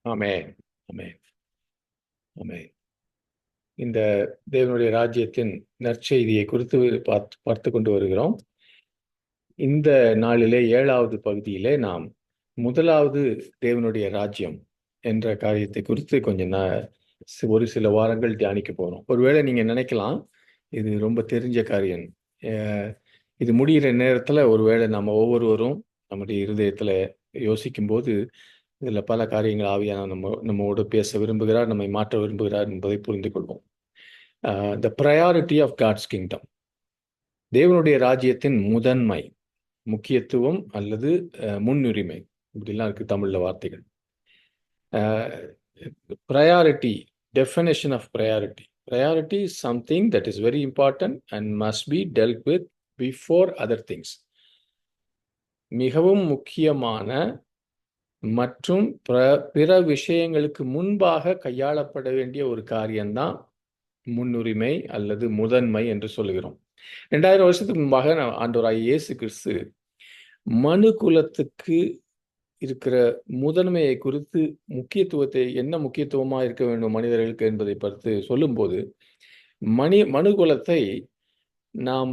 ஆமென். ஆமென். ஆமென். இந்த தேவனுடைய ராஜ்யத்தின் நற்செய்தியை குறித்து பார்த்து கொண்டு வருகிறோம். இந்த நாளிலே 7வது பகுதியிலே நாம் முதலாவது தேவனுடைய ராஜ்யம் என்ற காரியத்தை குறித்து கொஞ்சம் ஒரு சில வாரங்கள் தியானிக்க போறோம். ஒருவேளை நீங்க நினைக்கலாம், இது ரொம்ப தெரிஞ்ச காரியம். அ இது முடியிற நேரத்துல ஒருவேளை நம்ம ஒவ்வொருவரும் நம்முடைய இருதயத்துல யோசிக்கும்போது, இதுல பல காரியங்கள் ஆவியானவர் நம்மோடு பேச விரும்புகிறார், நம்மை மாற்ற விரும்புகிறார் என்பதை புரிந்து கொள்வோம். த பிரையாரிட்டி ஆஃப் காட்ஸ் கிங்டம், தேவனுடைய ராஜ்யத்தின் முதன்மை, முக்கியத்துவம் அல்லது முன்னுரிமை, இப்படிலாம் இருக்கு தமிழ்ல வார்த்தைகள். priority, definition of priority is something that is very important and must be dealt with before other things. மிகவும் முக்கியமான மற்றும் பிற விஷயங்களுக்கு முன்பாக கையாளப்பட வேண்டிய ஒரு காரியம்தான் முன்னுரிமை அல்லது முதன்மை என்று சொல்லுகிறோம். 2000 வருஷத்துக்கு முன்பாக ஆண்டவராகிய இயேசு கிறிஸ்து மனு குலத்துக்கு இருக்கிற முதன்மையை குறித்து முக்கியத்துவத்தை, என்ன முக்கியத்துவமா இருக்க வேண்டும் மனிதர்களுக்கு என்பதை பற்றி சொல்லும்போது, மனுகுலத்தை நாம்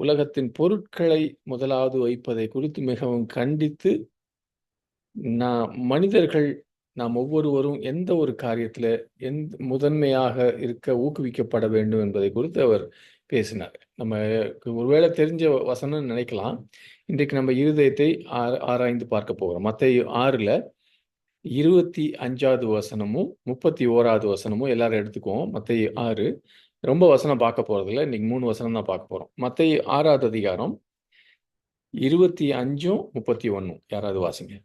உலகத்தின் பொருட்களை முதலாவது வைப்பதை குறித்து மிகவும் கண்டித்து, மனிதர்கள் நாம் ஒவ்வொருவரும் எந்த ஒரு காரியத்துல முதன்மையாக இருக்க ஊக்குவிக்கப்பட வேண்டும் என்பதை குறித்து அவர் பேசினார். நம்ம ஒருவேளை தெரிஞ்ச வசனம் நினைக்கலாம். இன்றைக்கு நம்ம இருதயத்தை ஆராய்ந்து பார்க்க போகிறோம். மத்தேயு 6ல 25வது வசனமும் 31வது வசனமும் எல்லாரும் எடுத்துக்குவோம். மத்தேயு 6, ரொம்ப வசனம் பார்க்க போறதில்ல, இன்னைக்கு 3 வசனம் தான் பார்க்க போறோம். மத்தேயு 6வது அதிகாரம் 25ம் 31ம் யாராவது வாசிங்க.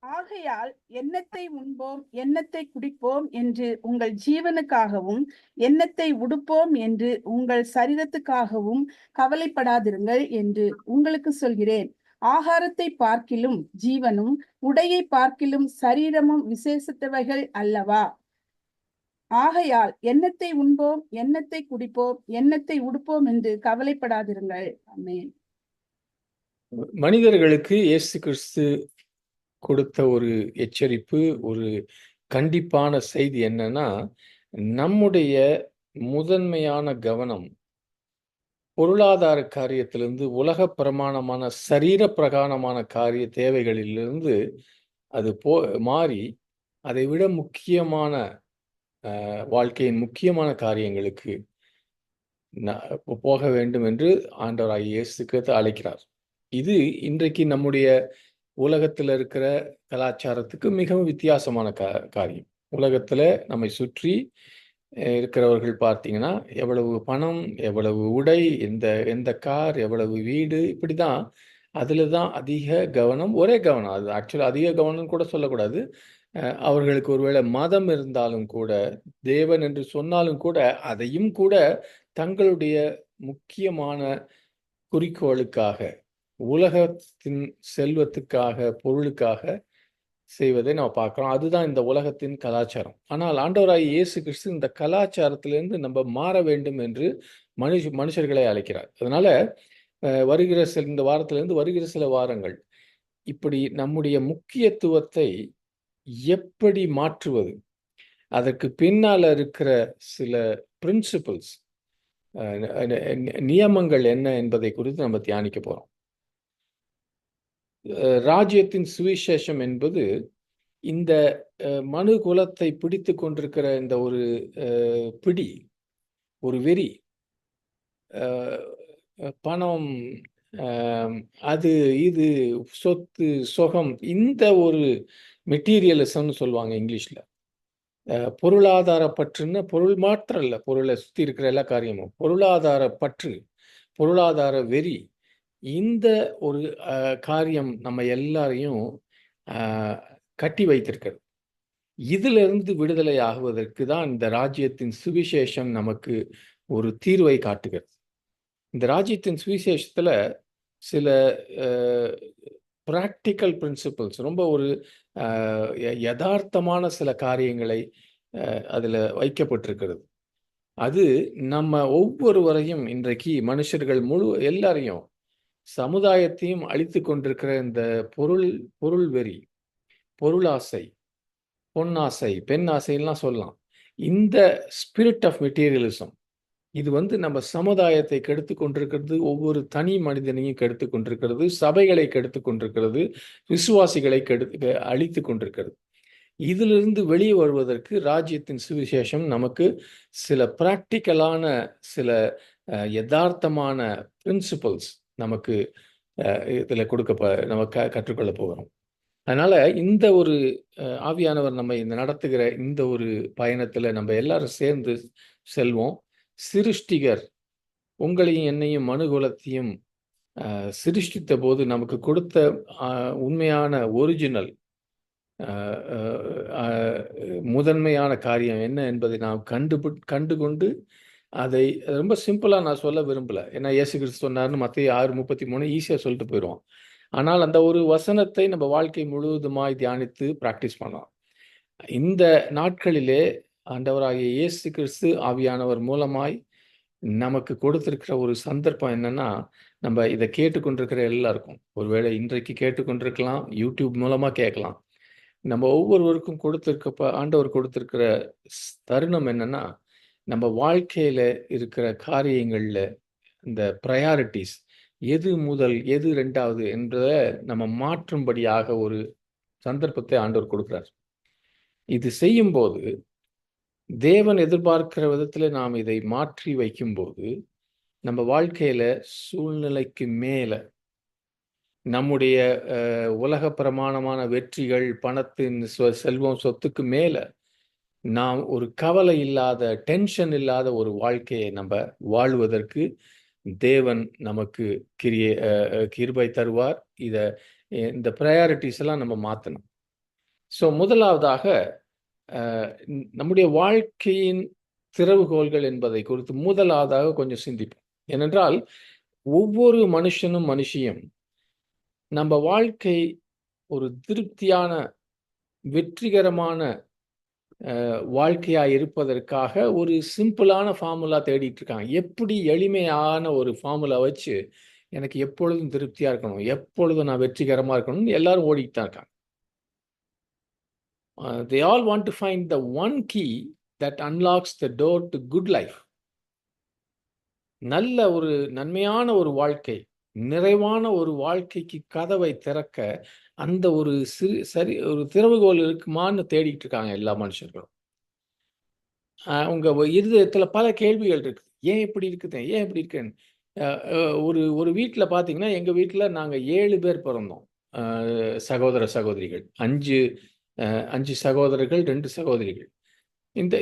ஆகையால் எண்ணத்தை உண்போம் எண்ணத்தை குடிப்போம் என்று உங்கள் ஜீவனுக்காகவும் எண்ணத்தை உடுப்போம் என்று உங்கள் சரீரத்துக்காகவும் கவலைப்படாதிருங்கள் என்று உங்களுக்கு சொல்கிறேன். ஆகாரத்தை பார்க்கிலும் ஜீவனும் உடையை பார்க்கிலும் சரீரமும் விசேஷத்தவைகள் அல்லவா? ஆகையால் எண்ணத்தை உண்போம் எண்ணத்தை குடிப்போம் எண்ணத்தை உடுப்போம் என்று கவலைப்படாதிருங்கள். ஆமென். மனிதர்களுக்கு இயேசு கிறிஸ்து கொடுத்த ஒரு எச்சரிப்பு, ஒரு கண்டிப்பான செய்தி என்னன்னா, நம்முடைய முதன்மையான கவனம் பொருளாதார காரியத்திலிருந்து, உலக பிரமாணமான சரீர பிரகாரமான தேவைகளிலிருந்து அது மாறி, அதை விட முக்கியமான வாழ்க்கையின் முக்கியமான காரியங்களுக்கு போக வேண்டும் என்று ஆண்டவராகிய இயேசு கிறிஸ்து அழைக்கிறார். இது இன்றைக்கு நம்முடைய உலகத்தில் இருக்கிற கலாச்சாரத்துக்கு மிகவும் வித்தியாசமான காரியம். உலகத்துல நம்மை சுற்றி இருக்கிறவர்கள் பார்த்தீங்கன்னா, எவ்வளவு பணம், எவ்வளவு உடை, எந்த கார், எவ்வளவு வீடு, இப்படிதான். அதுல தான் அதிக கவனம். ஒரே கவனம், அது ஆக்சுவலா அதிக கவனம் கூட சொல்லக்கூடாது. அவர்களுக்கு ஒருவேளை மதம் இருந்தாலும் கூட, தேவன் என்று சொன்னாலும் கூட, அதையும் கூட தங்களுடைய முக்கியமான குறிக்கோளுக்காக, உலகத்தின் செல்வத்துக்காக, பொருளுக்காக செய்வதை நம்ம பார்க்கிறோம். அதுதான் இந்த உலகத்தின் கலாச்சாரம். ஆனால் ஆண்டவராகிய இயேசு கிறிஸ்து இந்த கலாச்சாரத்திலிருந்து நம்ம மாற வேண்டும் என்று மனுஷர்களை அழைக்கிறார். அதனால வருகிற இந்த வாரத்திலிருந்து வருகிற சில வாரங்கள் இப்படி நம்முடைய முக்கியத்துவத்தை எப்படி மாற்றுவது, அதற்கு பின்னால இருக்கிற சில பிரின்சிபிள்ஸ், நியமங்கள் என்ன என்பதை குறித்து நம்ம தியானிக்க போறோம். ராஜ்யத்தின் சுவிசேஷம் என்பது இந்த மனு குலத்தை பிடித்து கொண்டிருக்கிற இந்த ஒரு பிடி, ஒரு வெறி, பணம், அது இது, சொத்து, சுகம், இந்த ஒரு மெட்டீரியலிசம்னு சொல்லுவாங்க இங்கிலீஷ்ல. பொருளாதார பற்றுன்னு, பொருள் மாத்திரம் இல்லை, பொருளை சுற்றி இருக்கிற எல்லா காரியமும் பொருளாதார பற்று, பொருளாதார வெறி, இந்த ஒரு காரியம் நம்ம எல்லாரையும் கட்டி வைத்திருக்கிறது. இதிலிருந்து விடுதலை ஆகுவதற்கு தான் இந்த ராஜ்யத்தின் சுவிசேஷம் நமக்கு ஒரு தீர்வை காட்டுகிறது. இந்த ராஜ்யத்தின் சுவிசேஷத்துல சில பிராக்டிக்கல் பிரின்சிபிள்ஸ், ரொம்ப ஒரு யதார்த்தமான சில காரியங்களை அதுல வைக்கப்பட்டிருக்கிறது. அது நம்ம ஒவ்வொருவரையும், இன்றைக்கு மனுஷர்கள் எல்லாரையும், சமுதாயத்தையும் அழித்து கொண்டிருக்கிற இந்த பொருள் வெறி, பொருளாசை, பொன்னாசை, பெண் ஆசைலாம் சொல்லலாம். இந்த ஸ்பிரிட் ஆஃப் மெட்டீரியலிசம் இது நம்ம சமுதாயத்தை கெடுத்துக் கொண்டிருக்கிறது, ஒவ்வொரு தனி மனிதனையும் கெடுத்துக் கொண்டிருக்கிறது, சபைகளை கெடுத்துக் கொண்டிருக்கிறது, விசுவாசிகளை அழித்துக் கொண்டிருக்கிறது. இதிலிருந்து வெளியே வருவதற்கு ராஜ்யத்தின் சுவிசேஷம் நமக்கு சில பிராக்டிக்கலான, சில யதார்த்தமான பிரின்சிபல்ஸ் நமக்கு இதுல நம்ம கற்றுக்கொள்ள போகிறோம். அதனால இந்த ஒரு ஆவியானவர் நம்மை நடத்துகிற இந்த ஒரு பயணத்துல நம்ம எல்லாரும் சேர்ந்து செல்வோம். சிருஷ்டிகர் உங்களையும் என்னையும் மனுகுலத்தையும் சிருஷ்டித்த போது நமக்கு கொடுத்த உண்மையான ஒரிஜினல் முதன்மையான காரியம் என்ன என்பதை நாம் கண்டுகொண்டு அதை ரொம்ப சிம்பிளா நான் சொல்ல விரும்பல. ஏன்னா இயேசு கிறிஸ்து சொன்னார்னு மத்தேயு 6:33 ஈஸியா சொல்லிட்டு போயிடுவோம். ஆனால் அந்த ஒரு வசனத்தை நம்ம வாழ்க்கை முழுவதுமாய் தியானித்து பிராக்டிஸ் பண்ணலாம். இந்த நாட்களிலே ஆண்டவராகிய இயேசு கிறிஸ்து ஆவியானவர் மூலமாய் நமக்கு கொடுத்திருக்கிற ஒரு சந்தர்ப்பம் என்னன்னா, நம்ம இதை கேட்டுக்கொண்டிருக்கிற எல்லாருக்கும், ஒருவேளை இன்றைக்கு கேட்டுக்கொண்டிருக்கலாம், யூடியூப் மூலமா கேட்கலாம். நம்ம ஒவ்வொருவருக்கும் ஆண்டவர் கொடுத்திருக்கிற தருணம் என்னன்னா, நம்ம வாழ்க்கையில இருக்கிற காரியங்கள்ல இந்த ப்ரையாரிட்டிஸ் எது முதல், எது 2வது என்றத நம்ம மாற்றும்படியாக ஒரு சந்தர்ப்பத்தை ஆண்டவர் கொடுக்கிறார். இது செய்யும்போது, தேவன் எதிர்பார்க்கிற விதத்துல நாம் இதை மாற்றி வைக்கும்போது, நம்ம வாழ்க்கையில சூழ்நிலைக்கு மேல நம்முடைய உலக பிரமாணமான வெற்றிகள், பணத்தின் செல்வம், சொத்துக்கு மேல நாம் ஒரு கவலை இல்லாத, டென்ஷன் இல்லாத ஒரு வாழ்க்கையை நம்ம வாழ்வதற்கு தேவன் நமக்கு கிருபை தருவார். இந்த ப்ரையாரிட்டிஸ் எல்லாம் நம்ம மாற்றணும். ஸோ முதலாவதாக நம்முடைய வாழ்க்கையின் திறவுகோல்கள் என்பதை குறித்து முதலாவதாக கொஞ்சம் சிந்திப்போம். ஏனென்றால் ஒவ்வொரு மனுஷனும் மனுஷியும் நம்ம வாழ்க்கை ஒரு திருப்தியான, வெற்றிகரமான வாழ்க்கையா இருப்பதற்காக ஒரு சிம்பிளான ஃபார்முலா தேடிட்டு இருக்காங்க. எப்படி எளிமையான ஒரு ஃபார்முலா வச்சு எனக்கு எப்பொழுதும் திருப்தியா இருக்கணும், எப்பொழுதும் நான் வெற்றிகரமா இருக்கணும்னு எல்லாரும் ஓடிட்டு தான் இருக்காங்க. They all want to find the one key that unlocks the door to good life. நல்ல ஒரு நன்மையான ஒரு வாழ்க்கை, நிறைவான ஒரு வாழ்க்கைக்கு கதவை திறக்க அந்த ஒரு ஒரு திறவுகோல் இருக்குமான்னு தேடிட்டு இருக்காங்க எல்லா மனுஷர்களும். உங்க இருதயத்துல பல கேள்விகள் இருக்கு. ஏன் இப்படி இருக்குது, ஏன் இப்படி இருக்குன்னு. ஒரு வீட்டுல பாத்தீங்கன்னா, எங்க வீட்டுல நாங்க 7 பேர் பிறந்தோம். சகோதர சகோதரிகள் 5 சகோதரர்கள், 2 சகோதரிகள்.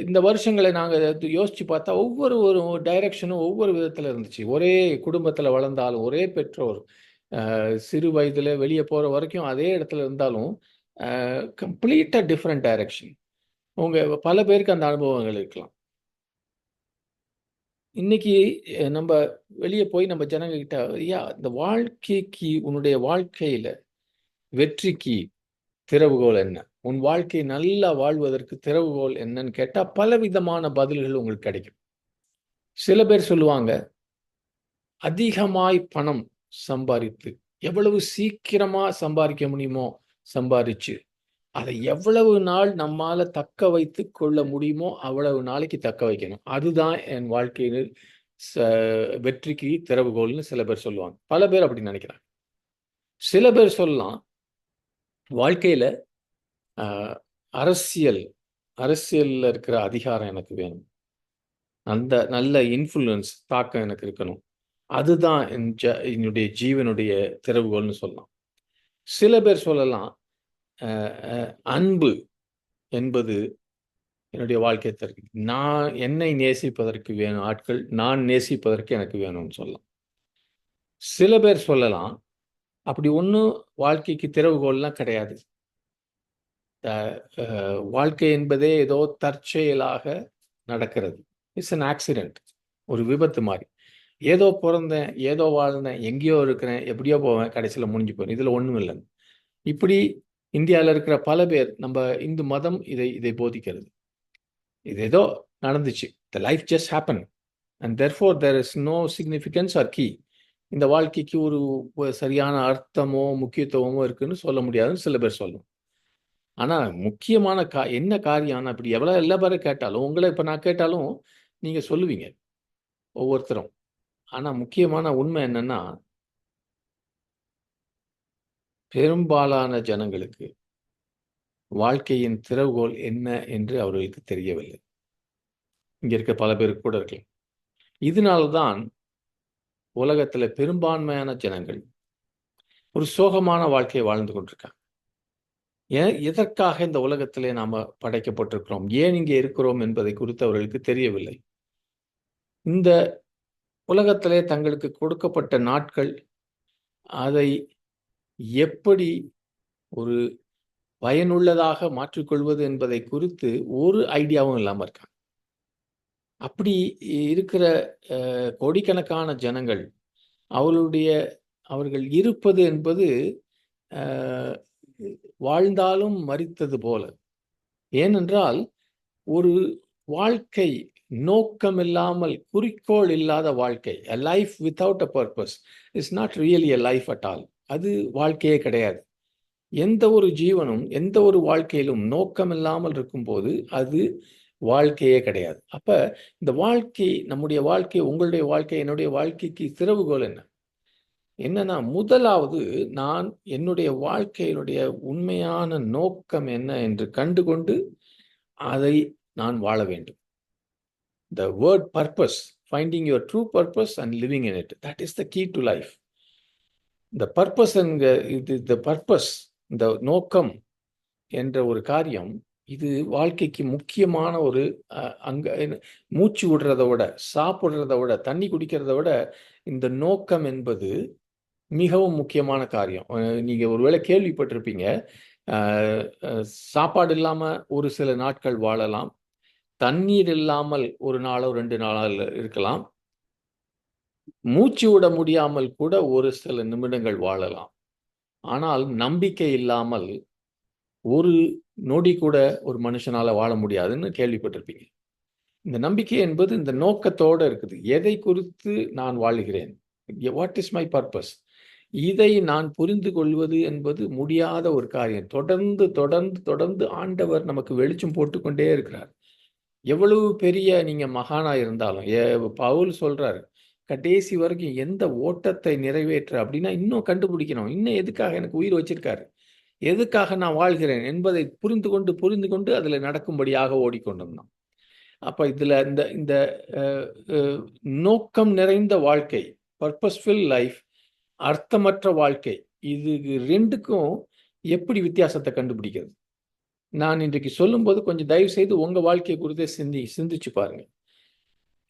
இந்த வருஷங்களை நாங்க யோசிச்சு பார்த்தா ஒவ்வொரு ஒரு டைரக்ஷனும் ஒவ்வொரு விதத்துல இருந்துச்சு. ஒரே குடும்பத்துல வளர்ந்தாலும், ஒரே பெற்றோர், சிறு வயதுல வெளியே போற வரைக்கும் அதே இடத்துல இருந்தாலும் கம்ப்ளீட்டா டிஃப்ரெண்ட் டைரக்ஷன். பல பேருக்கு அந்த அனுபவங்கள் இருக்கலாம். இன்னைக்கு நம்ம வெளியே போய் நம்ம ஜனங்க கிட்ட, இந்த வாழ்க்கைக்கு, உன்னுடைய வாழ்க்கையில வெற்றிக்கு திறவுகோல் என்ன, உன் வாழ்க்கை நல்லா வாழ்வதற்கு திறவுகோல் என்னன்னு கேட்டா பலவிதமான பதில்கள் உங்களுக்கு கிடைக்கும். சில பேர் சொல்லுவாங்க, அதிகமாய் பணம் சம்பாதித்து எவ்வளவு சீக்கிரமா சம்பாதிக்க முடியுமோ சம்பாதிச்சு அதை எவ்வளவு நாள் நம்மால தக்க வைத்து கொள்ள முடியுமோ அவ்வளவு நாளைக்கு தக்க வைக்கணும், அதுதான் என் வாழ்க்கையில் வெற்றிக்கு திறவுகோல்னு சில பேர் சொல்லுவாங்க. பல பேர் அப்படி நினைக்கிறாங்க. சில பேர் சொல்லலாம், வாழ்க்கையில அரசியல்ல இருக்கிற அதிகாரம் எனக்கு வேணும், அந்த நல்ல இன்ஃப்ளூயன்ஸ், தாக்கம் எனக்கு இருக்கணும், அதுதான் என்னுடைய ஜீவனுடைய திறவுகோல்னு சொல்லலாம். சில பேர் சொல்லலாம், அன்பு என்பது என்னுடைய வாழ்க்கை தருக்கு, நான் என்னை நேசிப்பதற்கு வேணும் ஆட்கள், நான் நேசிப்பதற்கு எனக்கு வேணும்னு சொல்லலாம். சில பேர் சொல்லலாம், அப்படி ஒன்றும் வாழ்க்கைக்கு திறவுகோல்லாம் கிடையாது, வாழ்க்கை என்பதே ஏதோ தற்செயலாக நடக்கிறது, இட்ஸ் அன் ஆக்சிடென்ட், ஒரு விபத்து மாதிரி, ஏதோ பிறந்தேன், ஏதோ வாழ்ந்தேன், எங்கேயோ இருக்கிறேன், எப்படியோ போவேன், கடைசியில் முடிஞ்சு போறேன், இதுல ஒன்றும் இல்லை. இப்படி இந்தியாவில் இருக்கிற பல பேர், நம்ம இந்து மதம் இதை போதிக்கிறது. இது ஏதோ நடந்துச்சு, the life just happened and therefore there is no significance or key. இந்த வாழ்க்கைக்கு ஒரு சரியான அர்த்தமோ முக்கியத்துவமோ இருக்குன்னு சொல்ல முடியாதுன்னு சில பேர் சொல்லும். ஆனா முக்கியமான என்ன காரியம் அப்படி எவ்வளவு எல்லா பேரும் கேட்டாலும், உங்களை இப்ப நான் கேட்டாலும் நீங்க சொல்லுவீங்க ஒவ்வொருத்தரும். ஆனா முக்கியமான உண்மை என்னன்னா, பெரும்பாலான ஜனங்களுக்கு வாழ்க்கையின் திறவுகோல் என்ன என்று அவர்களுக்கு தெரியவில்லை. இங்க இருக்க பல பேருக்கு கூட இருக்கலாம். இதனால்தான் உலகத்துல பெரும்பான்மையான ஜனங்கள் ஒரு சோகமான வாழ்க்கையை வாழ்ந்து கொண்டிருக்காங்க. எதற்காக இந்த உலகத்திலே நாம படைக்கப்பட்டிருக்கிறோம், ஏன் இங்கே இருக்கிறோம் என்பதை குறித்து அவர்களுக்கு தெரியவில்லை. இந்த உலகத்திலே தங்களுக்கு கொடுக்கப்பட்ட நாட்கள், அதை எப்படி ஒரு பயனுள்ளதாக மாற்றிக்கொள்வது என்பதை குறித்து ஒரு ஐடியாவும் இல்லாம இருக்காங்க. அப்படி இருக்கிற கோடிக்கணக்கான ஜனங்கள் அவர்கள் இருப்பது என்பது வாழ்ந்தாலும் மரித்தது போல. ஏனென்றால் ஒரு வாழ்க்கை நோக்கம் இல்லாமல், குறிக்கோள் இல்லாத வாழ்க்கை, a life without a purpose is not really a life at all. அது வாழ்க்கையே கிடையாது. எந்த ஒரு ஜீவனும் எந்த ஒரு வாழ்க்கையிலும் நோக்கம் இல்லாமல் இருக்கும்போது அது வாழ்க்கையே கிடையாது. அப்ப இந்த வாழ்க்கை, நம்முடைய வாழ்க்கை, உங்களுடைய வாழ்க்கை, என்னுடைய வாழ்க்கைக்கு திறவுகோல் என்ன? என்னன்னா, முதலாவது நான் என்னுடைய வாழ்க்கையினுடைய உண்மையான நோக்கம் என்ன என்று கண்டுகொண்டு அதை நான் வாழ வேண்டும். The word purpose, finding your true purpose and living in it, that is the key to life. The purpose the purpose, இந்த நோக்கம் என்ற ஒரு காரியம், இது வாழ்க்கைக்கு முக்கியமான ஒரு அங்க மூச்சு விடுறத விட, சாப்பிடுறத விட, தண்ணி குடிக்கிறத விட இந்த நோக்கம் என்பது மிகவும் முக்கியமான காரியம். நீங்க ஒருவேளை கேள்விப்பட்டிருப்பீங்க, சாப்பாடு இல்லாம ஒரு சில நாட்கள் வாழலாம், தண்ணீர் இல்லாமல் ஒரு நாளோ 2 நாளோ இருக்கலாம், மூச்சு விட முடியாமல் கூட ஒரு சில நிமிடங்கள் வாழலாம். ஆனால் நம்பிக்கை இல்லாமல் ஒரு நொடி கூட ஒரு மனுஷனால வாழ முடியாதுன்னு கேள்விப்பட்டிருப்பீங்க. இந்த நம்பிக்கை என்பது இந்த நோக்கத்தோட இருக்குது. எதை குறித்து நான் வாழுகிறேன்? What is my purpose? இதை நான் புரிந்து கொள்வது என்பது முடியாத ஒரு காரியம். தொடர்ந்து தொடர்ந்து தொடர்ந்து ஆண்டவர் நமக்கு வெளிச்சம் போட்டுக்கொண்டே இருக்கிறார். எவ்வளவு பெரிய நீங்க மகானா இருந்தாலும், பவுல் சொல்றாரு, கடைசி வரைக்கும் எந்த ஓட்டத்தை நிறைவேற்ற அப்படின்னா இன்னும் கண்டுபிடிக்கணும். இன்னும் எதுக்காக எனக்கு உயிர் வச்சிருக்காரு, எதுக்காக நான் வாழ்கிறேன் என்பதை புரிந்து கொண்டு அதுல நடக்கும்படியாக ஓடிக்கொண்டிருந்தான். அப்ப இதுல இந்த இந்த நோக்கம் நிறைந்த வாழ்க்கை, பர்பஸ்ஃபுல் லைஃப், அர்த்தமற்ற வாழ்க்கை, இது 2க்கும் எப்படி வித்தியாசத்தை கண்டுபிடிக்கிறது? நான் இன்றைக்கு சொல்லும்போது கொஞ்சம் தயவு செய்து உங்க வாழ்க்கையை குறித்து சிந்திச்சு பாருங்க.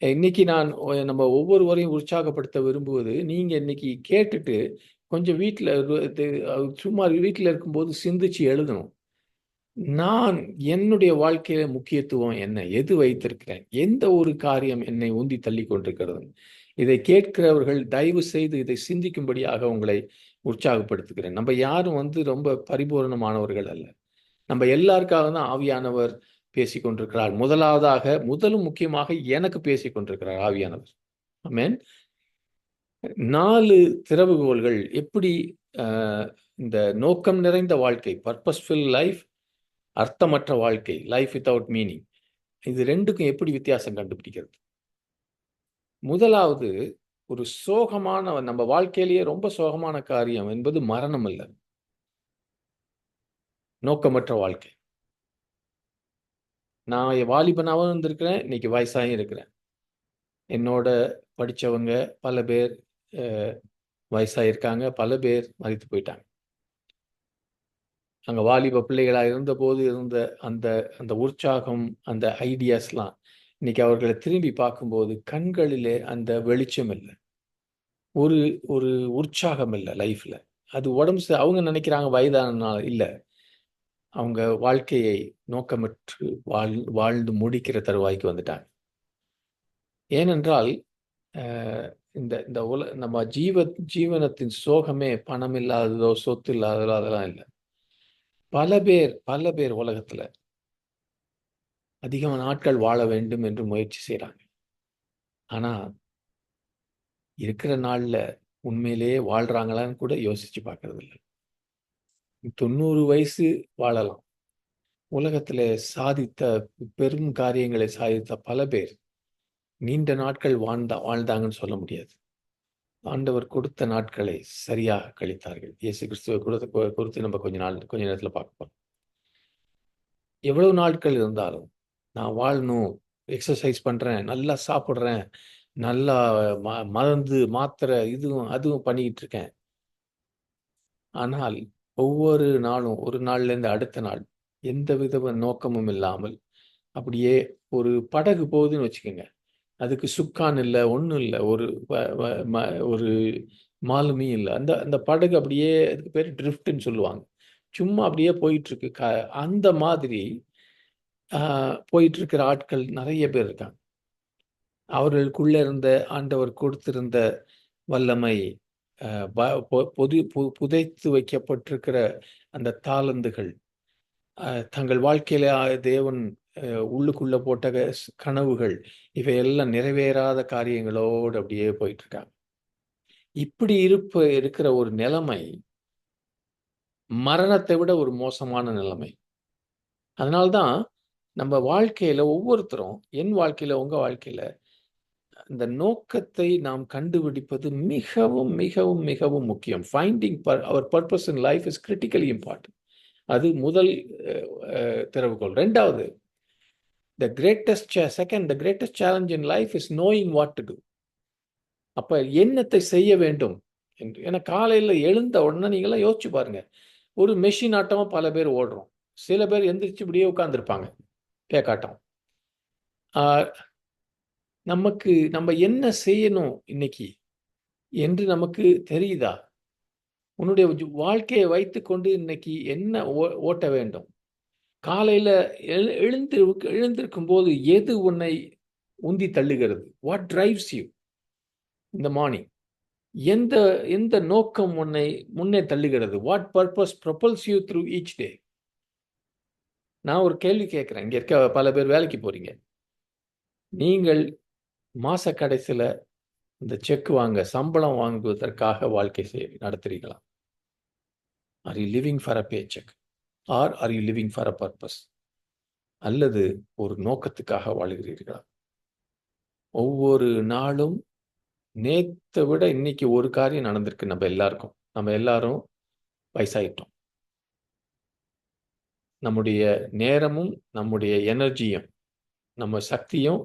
இன்னைக்கு நான் நம்ம ஒவ்வொருவரையும் உற்சாகப்படுத்த விரும்புவது, நீங்க இன்னைக்கு கேட்டுட்டு கொஞ்சம் சும்மா வீட்டில் இருக்கும்போது சிந்திச்சு எழுதணும். நான் என்னுடைய வாழ்க்கையில முக்கியத்துவம் என்ன, எது வைத்திருக்கிறேன், எந்த ஒரு காரியம் என்னை உந்தி தள்ளி கொண்டிருக்கிறது? இதை கேட்கிறவர்கள் தயவு செய்து இதை சிந்திக்கும்படியாக உங்களை உற்சாகப்படுத்துகிறேன். நம்ம யாரும் ரொம்ப பரிபூரணமானவர்கள் அல்ல. நம்ம எல்லாருக்காக தான் ஆவியானவர் பேசிக் கொண்டிருக்கிறார். முதலும் முக்கியமாக எனக்கு பேசிக் கொண்டிருக்கிறார் ஆவியானவர். ஆமென். 4 திறவுகோல்கள் எப்படி இந்த நோக்கம் நிறைந்த வாழ்க்கை, பர்பஸ்ஃபுல் லைஃப், அர்த்தமற்ற வாழ்க்கை, லைஃப் வித்தவுட் மீனிங், இது 2க்கும் எப்படி வித்தியாசம் கண்டுபிடிக்கிறது? முதலாவது, ஒரு சோகமான, நம்ம வாழ்க்கையிலேயே ரொம்ப சோகமான காரியம் என்பது மரணம் அல்ல, நோக்கமற்ற வாழ்க்கை. நான் வாலிபனாகவும் இருந்திருக்கிறேன், இன்னைக்கு வயசாயும் இருக்கிறேன். என்னோட படிச்சவங்க பல பேர் வயசாயிருக்காங்க, பல பேர் மரித்து போயிட்டாங்க. அங்க வாலிப பிள்ளைகளா இருந்தபோது இருந்த அந்த அந்த உற்சாகம், அந்த ஐடியாஸ்லாம் இன்னைக்கு அவர்களை திரும்பி பார்க்கும்போது கண்களிலே அந்த வெளிச்சம் இல்லை, ஒரு ஒரு உற்சாகம் இல்லை லைஃப்ல. அது உடம்பு அவங்க நினைக்கிறாங்க வயதானால இல்ல, அவங்க வாழ்க்கையை நோக்கமற்று வாழ்ந்து முடிக்கிற தருவாய்க்கு வந்துட்டாங்க. ஏனென்றால் இந்த இந்த நம்ம ஜீவனத்தின் சோகமே பணம் இல்லாததோ சொத்து இல்லாததோ அதெல்லாம் இல்லை. பல பேர் உலகத்துல அதிக நாட்கள் வாழ வேண்டும் என்று முயற்சி செய்யறாங்க. ஆனா இருக்கிற நாள்ல உண்மையிலேயே வாழ்றாங்களான்னு கூட யோசிச்சு பார்க்கறது இல்லை. 90 வயசு வாழலாம், உலகத்திலே சாதித்த பெரும் காரியங்களை சாதித்த பல பேர் நீண்ட நாட்கள் வாழ்ந்தாங்கன்னு சொல்ல முடியாது. ஆண்டவர் கொடுத்த நாட்களை சரியாக கழித்தார்கள். இயேசு கிறிஸ்துவை குறித்து நம்ம கொஞ்ச நேரத்தில் பார்க்க போறோம். எவ்வளவு நாட்கள் இருந்தாலும் நான் வாழணும், எக்ஸசைஸ் பண்றேன், நல்லா சாப்பிட்றேன், நல்லா மருந்து மாத்திரை இதுவும் அதுவும் பண்ணிக்கிட்டு இருக்கேன். ஆனால் ஒவ்வொரு நாளும் ஒரு நாள்லேருந்து அடுத்த நாள் எந்த வித நோக்கமும் இல்லாமல் அப்படியே ஒரு படகு போகுதுன்னு வச்சுக்கோங்க. அதுக்கு சுக்கான் இல்லை, ஒன்றும் இல்லை, ஒரு மாலுமி இல்லை. அந்த அந்த படகு அப்படியே, அதுக்கு பேர் ட்ரிஃப்ட்னு சொல்லுவாங்க. சும்மா அப்படியே போயிட்டு இருக்கு. அந்த மாதிரி போயிட்டு இருக்கிற ஆட்கள் நிறைய பேர் இருக்காங்க. அவர்களுக்குள்ள இருந்த ஆண்டவர் கொடுத்திருந்த வல்லமை, புதைத்து வைக்கப்பட்டிருக்கிற அந்த தாளந்துகள், தங்கள் வாழ்க்கையில தேவன் உள்ளுக்குள்ள போட்ட கனவுகள், இவையெல்லாம் நிறைவேறாத காரியங்களோடு அப்படியே போயிட்டு இருக்காங்க. இப்படி இருக்கிற ஒரு நிலைமை மரணத்தை விட ஒரு மோசமான நிலைமை. அதனால்தான் நம்ம வாழ்க்கையில ஒவ்வொருத்தரும், என் வாழ்க்கையில உங்க வாழ்க்கையில இந்த நோக்கத்தை நாம் கண்டுபிடிப்பது மிகவும் மிகவும் மிகவும் முக்கியம். Finding our purpose in life is critically important. அது முதல் திறவுகோல். ரெண்டாவது, the greatest challenge in life is knowing what to do. அப்ப என்னத்தை செய்ய வேண்டும் என்று. ஏன்னா காலையில் எழுந்த உடனே நீங்களாம் யோசிச்சு பாருங்க. ஒரு மெஷின் ஆட்டமா பல பேர் ஓடுறோம். சில பேர் எந்திரிச்சு இப்படியே உட்கார்ந்துருப்பாங்க பேக்காட்டம். நம்ம என்ன செய்யணும் இன்னைக்கு என்று நமக்கு தெரியுதா? உன்னுடைய வாழ்க்கையை வைத்துக்கொண்டு இன்னைக்கு என்ன ஓட்ட வேண்டும்? காலையில எழுந்திருக்கும் போது எது உன்னை உந்தி தள்ளுகிறது? What drives you in the morning? எந்த நோக்கம் உன்னை முன்னே தள்ளுகிறது? What purpose propels you through each day? நான் ஒரு கேள்வி கேட்கிறேன். இங்க இருக்க பல பேர் வேலைக்கு போறீங்க. நீங்கள் மாச கடைசியில இந்த செக் சம்பளம் வாங்குவதற்காக வாழ்க்கை நடத்துறீங்களா? Are you living for a pay check or are you living for a purpose? அல்லது ஒரு நோக்கத்துக்காக வாழ்கிறீர்களா? ஒவ்வொரு நாளும் நேத்தை விட இன்னைக்கு ஒரு காரியம் நடந்திருக்கு. நம்ம எல்லாரும் வயசாயிட்டோம். நம்முடைய நேரமும் நம்முடைய எனர்ஜியும் நம்ம சக்தியும்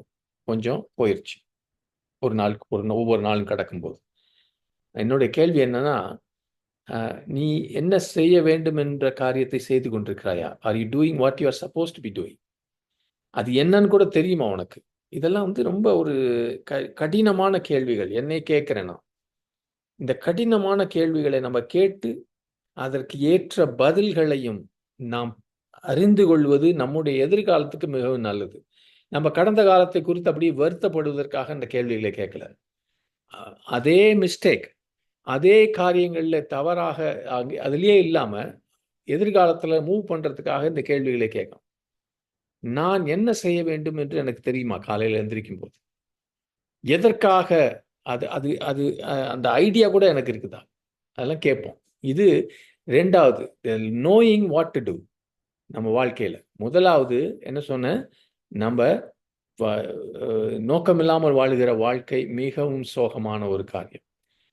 கொஞ்சம் போயிடுச்சு. ஒவ்வொரு நாளும் கடக்கும்போது என்னுடைய கேள்வி என்னன்னா, நீ என்ன செய்ய வேண்டும் என்ற காரியத்தை செய்து கொண்டிருக்கிறாயா? Are you doing what you are suppose to be doing? அது என்னன்னு கூட தெரியுமா உனக்கு? இதெல்லாம் ரொம்ப ஒரு கடினமான கேள்விகள். என்னை கேட்கிறேன் நான். இந்த கடினமான கேள்விகளை நம்ம கேட்டு அதற்கு ஏற்ற பதில்களையும் நாம் அறிந்து கொள்வது நம்முடைய எதிர்காலத்துக்கு மிகவும் நல்லது. நம்ம கடந்த காலத்தை குறித்து அப்படியே வருத்தப்படுவதற்காக இந்த கேள்விகளை கேட்கல. அதே மிஸ்டேக், அதே காரியங்கள்ல தவறாக அதுலயே இல்லாம எதிர்காலத்துல மூவ் பண்றதுக்காக இந்த கேள்விகளை கேட்கும். நான் என்ன செய்ய வேண்டும் என்று எனக்கு தெரியுமா? காலையில் எழுந்திருக்கும் போது எதற்காக அது அது அது அந்த ஐடியா கூட எனக்கு இருக்குதா? அதெல்லாம் கேட்போம். இது ரெண்டாவது, நோயிங் வாட் டு டூ. நம்ம வாழ்க்கையில முதலாவது என்ன சொன்ன, நம்ம நோக்கமில்லாமல் வாழுகிற வாழ்க்கை மிகவும் சோகமான ஒரு காரியம்.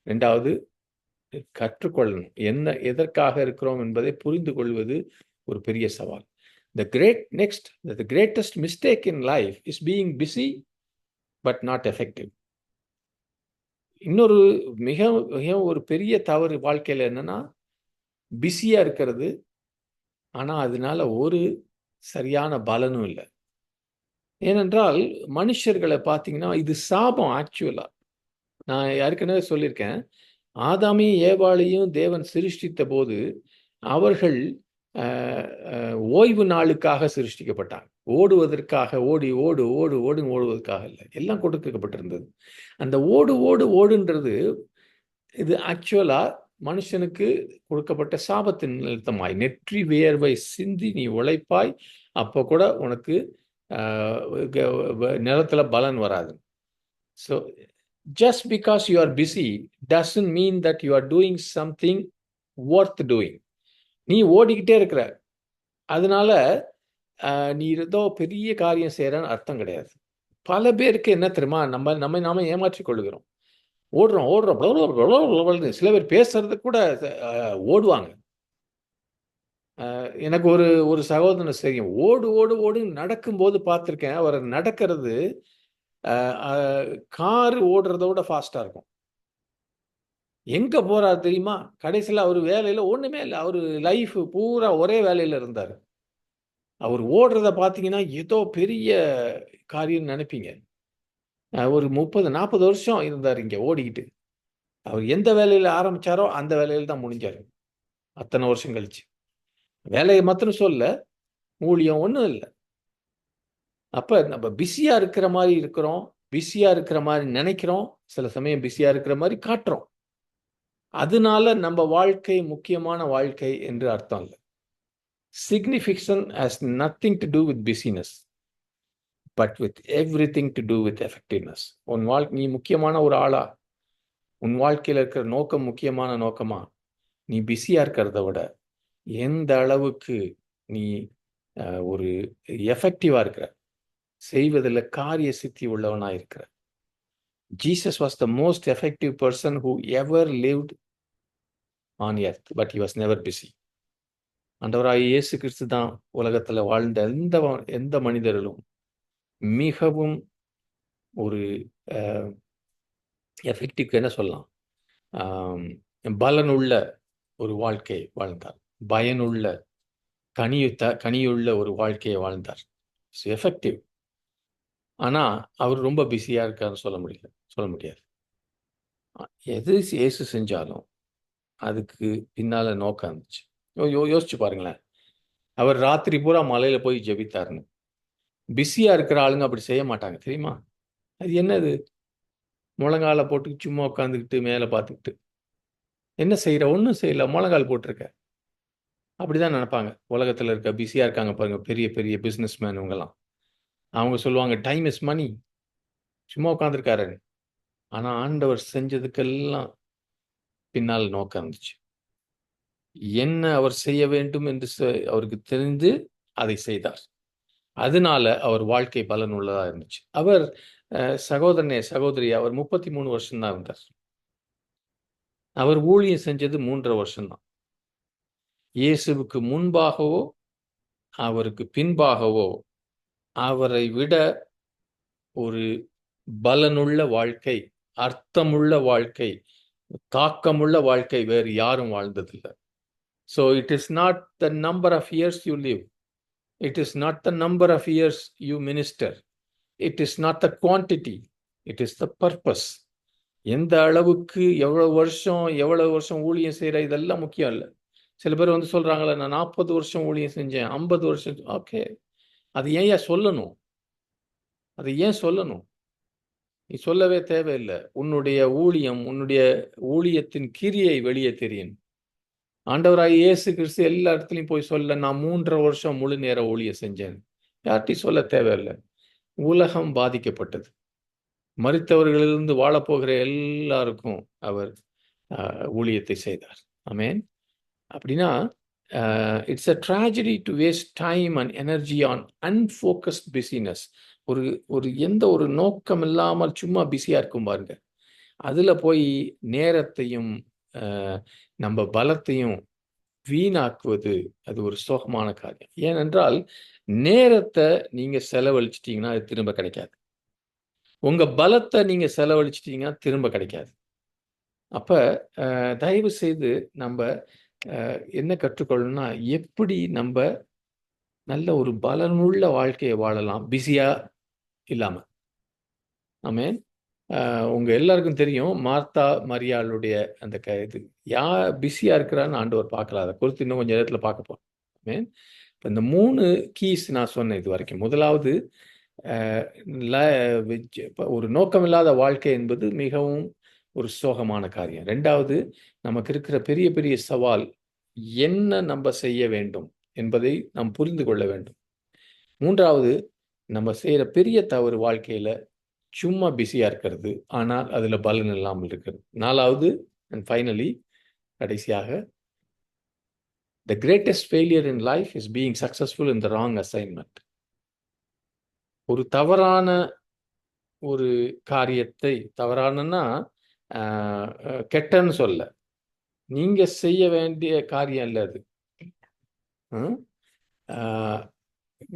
ரெண்டாவது, கற்றுக்கொள்ளணும். எதற்காக இருக்கிறோம் என்பதை புரிந்து கொள்வது ஒரு பெரிய சவால். The greatest mistake in life is being busy but not effective. இன்னொரு மிக மிக ஒரு பெரிய தவறு வாழ்க்கையில என்னன்னா, பிஸியா இருக்கிறது, ஆனா அதனால ஒரு சரியான பலனும் இல்லை. ஏனென்றால் மனுஷர்களை பார்த்தீங்கன்னா, இது சாபம். ஆக்சுவலா நான் ஏற்கனவே சொல்லியிருக்கேன், ஆதாமையும் ஏவாளையும் தேவன் சிருஷ்டித்த போது அவர்கள் ஓய்வு நாளுக்காக சிருஷ்டிக்கப்பட்டாங்க. ஓடுவதற்காக, ஓடுவதற்காக இல்லை, எல்லாம் கொடுக்கப்பட்டிருந்தது. அந்த ஓடுன்றது இது ஆக்சுவலா மனுஷனுக்கு கொடுக்கப்பட்ட சாபத்தின் நிமித்தமாய். நெற்றி வியர்வை சிந்தி நீ உழைப்பாய், அப்போ கூட உனக்கு நிலத்துல பலன் வராது. So just because you are busy doesn't mean that you are doing something worth doing. நீ ஓடிக்கிட்டே இருக்கிற, அதனால நீ ஏதோ பெரிய காரியம் செய்கிறன்னு அர்த்தம் கிடையாது. பல பேருக்கு என்ன தெரியுமா, நாம ஏமாற்றிக் கொள்கிறோம். ஓடுறோம் ஓடுறோம் பளபள பளபள பளபளன்னு. சில பேர் பேசுறது கூட ஓடுவாங்க. எனக்கு ஒரு ஒரு சகோதரன் தெரியும். ஓடு ஓடு ஓடுன்னு நடக்கும்போது பார்த்துருக்கேன். அவர் நடக்கிறது கார் ஓடுறத விட ஃபாஸ்டா இருக்கும். எங்க போறாரு தெரியுமா? கடைசியில அவரு வேலையில ஒண்ணுமே இல்ல. அவரு லைஃப் பூரா ஒரே வேலையில இருந்தாரு. அவர் ஓடுறத பார்த்தீங்கன்னா, ஏதோ பெரிய காரியம்னு நெனைப்பீங்க. ஒரு 30, 40 வருஷம் இருந்தாரு இங்க ஓடிக்கிட்டு. அவர் எந்த வேலையில ஆரம்பிச்சாரோ, அந்த வேலையில தான் முடிஞ்சாரு. அத்தன வருஷம் கழிச்சு. வேலைய மாத்திரம் சொல்லல, ஊழியம் ஒண்ணும் இல்ல. அப்ப நம்ம பிஸியா இருக்கிற மாரி இருக்கிறோம். பிஸியா இருக்கிற மாரி நெனைக்கிறோம். சில சமயம் பிஸியா இருக்கிற மாரி காட்டுறோம். அதனால நம்ம வாழ்க்கை முக்கியமான வாழ்க்கை என்று அர்த்தம் இல்ல. Significance has nothing to do with busyness, but with everything to do with effectiveness. நீ முக்கியமான ஒரு ஆளா? உன் வாழ்க்கையில இருக்கிற நோக்கம் முக்கியமான நோக்கமா? நீ பிஸியா இருக்கிறத விட, எந்த அளவுக்கு நீ ஒரு எஃபெக்டிவா இருக்கிற, செய்வதில காரிய சித்தி உள்ளவனா இருக்கிற. Jesus was the most effective person who ever lived on earth, but he was never busy. ஆண்டவராகிய இயேசு கிறிஸ்து தான் உலகத்துல வாழ்ந்த எந்த மனிதர்களும் மிகவும் ஒரு எஃபெக்டிவ்க்கு என்ன சொல்லலாம், பலனுள்ள ஒரு வாழ்க்கை வாழ்ந்தார். பயனுள்ள கனியுள்ள ஒரு வாழ்க்கையை வாழ்ந்தார். எஃபெக்டிவ். ஆனா அவர் ரொம்ப பிஸியா இருக்காருன்னு சொல்ல முடியாது. எது இயேசு செஞ்சாலும் அதுக்கு பின்னால நோக்கம் இருந்துச்சு. யோசிச்சு பாருங்களேன். அவர் ராத்திரி பூரா மலையில போய் ஜெபித்தாருன்னு. பிஸியா இருக்கிற ஆளுங்க அப்படி செய்ய மாட்டாங்க தெரியுமா? அது என்னது? முழங்கால போட்டு சும்மா உட்காந்துக்கிட்டு மேலே பார்த்துக்கிட்டு என்ன செய்யற? ஒன்றும் செய்யல, முழங்கால் போட்டிருக்க. அப்படிதான் நினைப்பாங்க. உலகத்துல இருக்க பிஸியா இருக்காங்க பாருங்க, பெரிய பெரிய பிசினஸ் மேன் இவங்கெல்லாம். அவங்க சொல்லுவாங்க டைம் இஸ் மணி, சும்மா உட்காந்துருக்காரு. ஆனா ஆண்டவர் செஞ்சதுக்கெல்லாம் பின்னால் நோக்கம் இருந்துச்சு. என்ன அவர் செய்ய வேண்டும் என்று அவருக்கு தெரிந்து அதை செய்தார். அதனால அவர் வாழ்க்கை பலனுள்ளதா இருந்துச்சு. அவர் சகோதரி அவர் 33 வருஷம் தான் இருந்தார். அவர் ஊழியம் செஞ்சது 3.5 வருஷம் தான். இயேசுவுக்கு முன்பாகவோ அவருக்கு பின்பாகவோ அவரை விட ஒரு பலனுள்ள வாழ்க்கை, அர்த்தமுள்ள வாழ்க்கை, தாக்கமுள்ள வாழ்க்கை வேறு யாரும் வாழ்ந்ததில்லை. So it is not the number of years you live. It is not the number of years you minister. It is not the quantity. It is the purpose. எந்த அளவுக்கு எவ்வளவு வருஷம் ஊழியம் செய்யற இதெல்லாம் முக்கியம் இல்லை. சில பேர் வந்து சொல்றாங்களே, நான் 40 வருஷம் ஊழியம் செஞ்சேன், 50 வருஷம். ஓகே, அது ஏன் சொல்லணும்? அதை ஏன் சொல்லணும்? நீ சொல்லவே தேவையில்லை. உன்னுடைய ஊழியத்தின் கிரியை வெளியே தெரியும். ஆண்டவராகிய இயேசு கிறிஸ்து எல்லா இடத்துலையும் போய் சொல்ல, நான் 3.5 வருஷம் முழு நேர ஊழியம் செஞ்சேன். யார்கிட்டையும் சொல்ல தேவையில்லை. உலகம் பாதிக்கப்பட்டது. மரித்தவர்களிலிருந்து வாழப்போகிற எல்லாருக்கும் அவர் ஊழியத்தை செய்தார். ஆமென். அப்படின்னா it's a tragedy to waste time and energy on unfocused business. ஒரு எந்த ஒரு நோக்கம் இல்லாமல் சும்மா பிஸியா இருக்கும் பாருங்க. அதுல போய் நேரத்தையும் நம்ம பலத்தையும் வீணாக்குவது அது ஒரு சோகமான காரியம். ஏனென்றால் நேரத்தை நீங்க செலவழிச்சிட்டீங்கன்னா அது திரும்ப கிடைக்காது. உங்க பலத்தை நீங்க செலவழிச்சிட்டீங்கன்னா திரும்ப கிடைக்காது. அப்ப தயவு செய்து நம்ம என்ன கற்றுக்கொள்ளணும்னா, எப்படி நம்ம நல்ல ஒரு பலனுள்ள வாழ்க்கையை வாழலாம் பிஸியா இல்லாம. ஆமென். உங்க எல்லாருக்கும் தெரியும் மார்த்தா மரியாளுடைய அந்த இது யார் பிஸியா இருக்கிறான்னு ஆண்டவர் பார்க்கல. அதை குறித்து இன்னும் கொஞ்சம் நேரத்தில் பார்க்க போறோம். ஆமென். இப்போ இந்த 3 கீஸ் நான் சொன்னேன் இது வரைக்கும். முதலாவது, ஒரு நோக்கமில்லாத வாழ்க்கை என்பது மிகவும் ஒரு சோகமான காரியம். 2வது, நமக்கு இருக்கிற பெரிய பெரிய சவால் என்ன நம்ம செய்ய வேண்டும் என்பதை நாம் புரிந்து கொள்ள வேண்டும். 3வது, நம்ம செய்யற பெரிய தவறு வாழ்க்கையில சும்மா பிஸியா இருக்கிறது, ஆனால் அதுல பலன் இல்லாமல் இருக்கிறது. 4வது அண்ட் ஃபைனலி கடைசியாக, The greatest failure in life is being successful in the wrong assignment. ஒரு தவறான ஒரு காரியத்தை, தவறானன்னா கெட்டன்னு சொல்ல, நீங்க செய்ய வேண்டிய காரியம் இல்லை அது. ம்? ஆஹ்,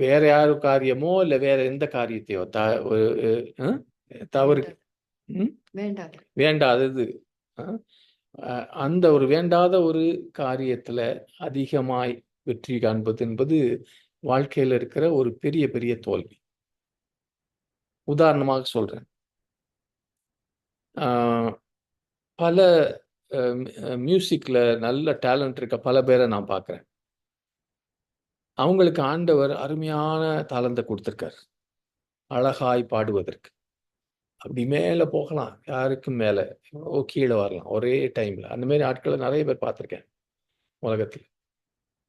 வேற யாரு காரியமோ இல்லை வேற எந்த காரியத்தையோ தவறு வேண்டாதது. அந்த ஒரு வேண்டாத ஒரு காரியத்துல அதிகமாய் வெற்றி காண்பது என்பது வாழ்க்கையில் இருக்கிற ஒரு பெரிய பெரிய தோல்வி. உதாரணமாக சொல்றேன், பல மியூசிக்ல நல்ல டேலண்ட் இருக்க பல பேரை நான் பார்க்குறேன். அவங்களுக்கு ஆண்டவர் அருமையான தாளந்தை கொடுத்துருக்காரு, அழகாய் பாடுவதற்கு. அப்படி மேலே போகலாம், யாருக்கும் மேலே கீழே வரலாம் ஒரே டைம்ல. அந்த மாதிரி ஆட்களை நிறைய பேர் பார்த்துருக்கேன் உலகத்தில்.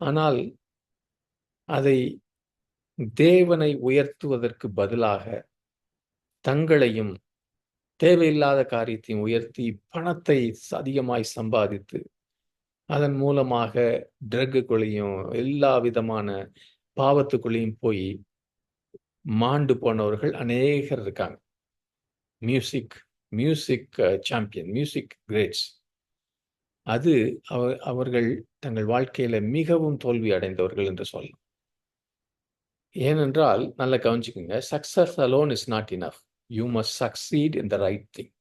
ஆனால் அதை தேவனை உயர்த்துவதற்கு பதிலாக தங்களையும் தேவையில்லாத காரியத்தையும் உயர்த்தி பணத்தை அதிகமாய் சம்பாதித்து அதன் மூலமாக ட்ரக்குக்குள்ளேயும் எல்லா விதமான பாவத்துக்குள்ளேயும் போய் மாண்டு போனவர்கள் அநேகர் இருக்காங்க. Music champion, music greats. அது அவர்கள் தங்கள் வாழ்க்கையில மிகவும் தோல்வி அடைந்தவர்கள் என்று சொல்லலாம். ஏனென்றால் நல்லா கவனிச்சுக்கோங்க, success alone is not enough, you must succeed in the right thing.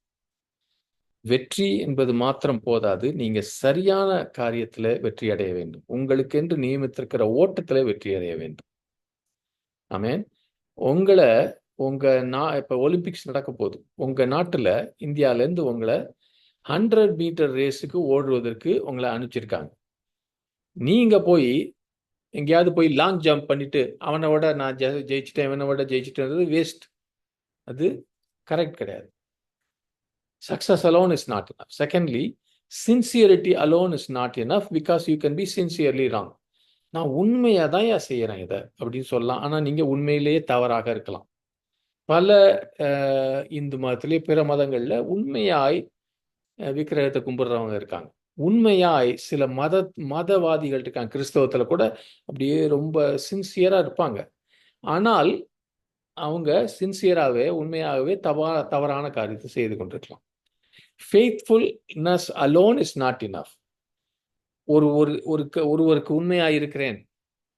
வெற்றி என்பது மாத்திரம் போதாது, நீங்க சரியான காரியத்துல வெற்றி அடைய வேண்டும். உங்களுக்கென்று நியமித்திருக்கிற ஓட்டத்துல வெற்றி அடைய வேண்டும். ஆமென். உங்களை இப்ப ஒலிம்பிக்ஸ் நடக்க போகுது, உங்க நாட்டுல இந்தியால இருந்து உங்களை 100 மீட்டர் ரேஸுக்கு ஓடுவதற்கு உங்களை அனுப்பிச்சிருக்காங்க. நீங்க போய் எங்கேயாவது போய் லாங் ஜம்ப் பண்ணிட்டு அவனை விட நான் ஜெயிச்சிட்டேன், இவனை விட ஜெயிச்சிட்டேன்றது வேஸ்ட். அது கரெக்ட் கிடையாது. Success alone is not enough. Secondly, sincerity alone is not enough because you can be sincerely wrong. நான் உண்மையாக தான் செய்கிறேன் இதை அப்படின்னு சொல்லலாம், ஆனால் நீங்கள் உண்மையிலேயே தவறாக இருக்கலாம். பல இந்து மதத்திலே பிற மதங்களில் உண்மையாய் விக்கிரகத்தை கும்பிடுறவங்க இருக்காங்க. உண்மையாய் சில மதவாதிகள் இருக்காங்க. கிறிஸ்தவத்தில் கூட அப்படியே ரொம்ப சின்சியராக இருப்பாங்க. ஆனால் அவங்க சின்சியராகவே உண்மையாகவே தவறான காரியத்தை செய்து கொண்டிருக்கலாம். Faithfulness alone is not enough. ஒருவருக்கு உண்மையாக இருக்கிறேன்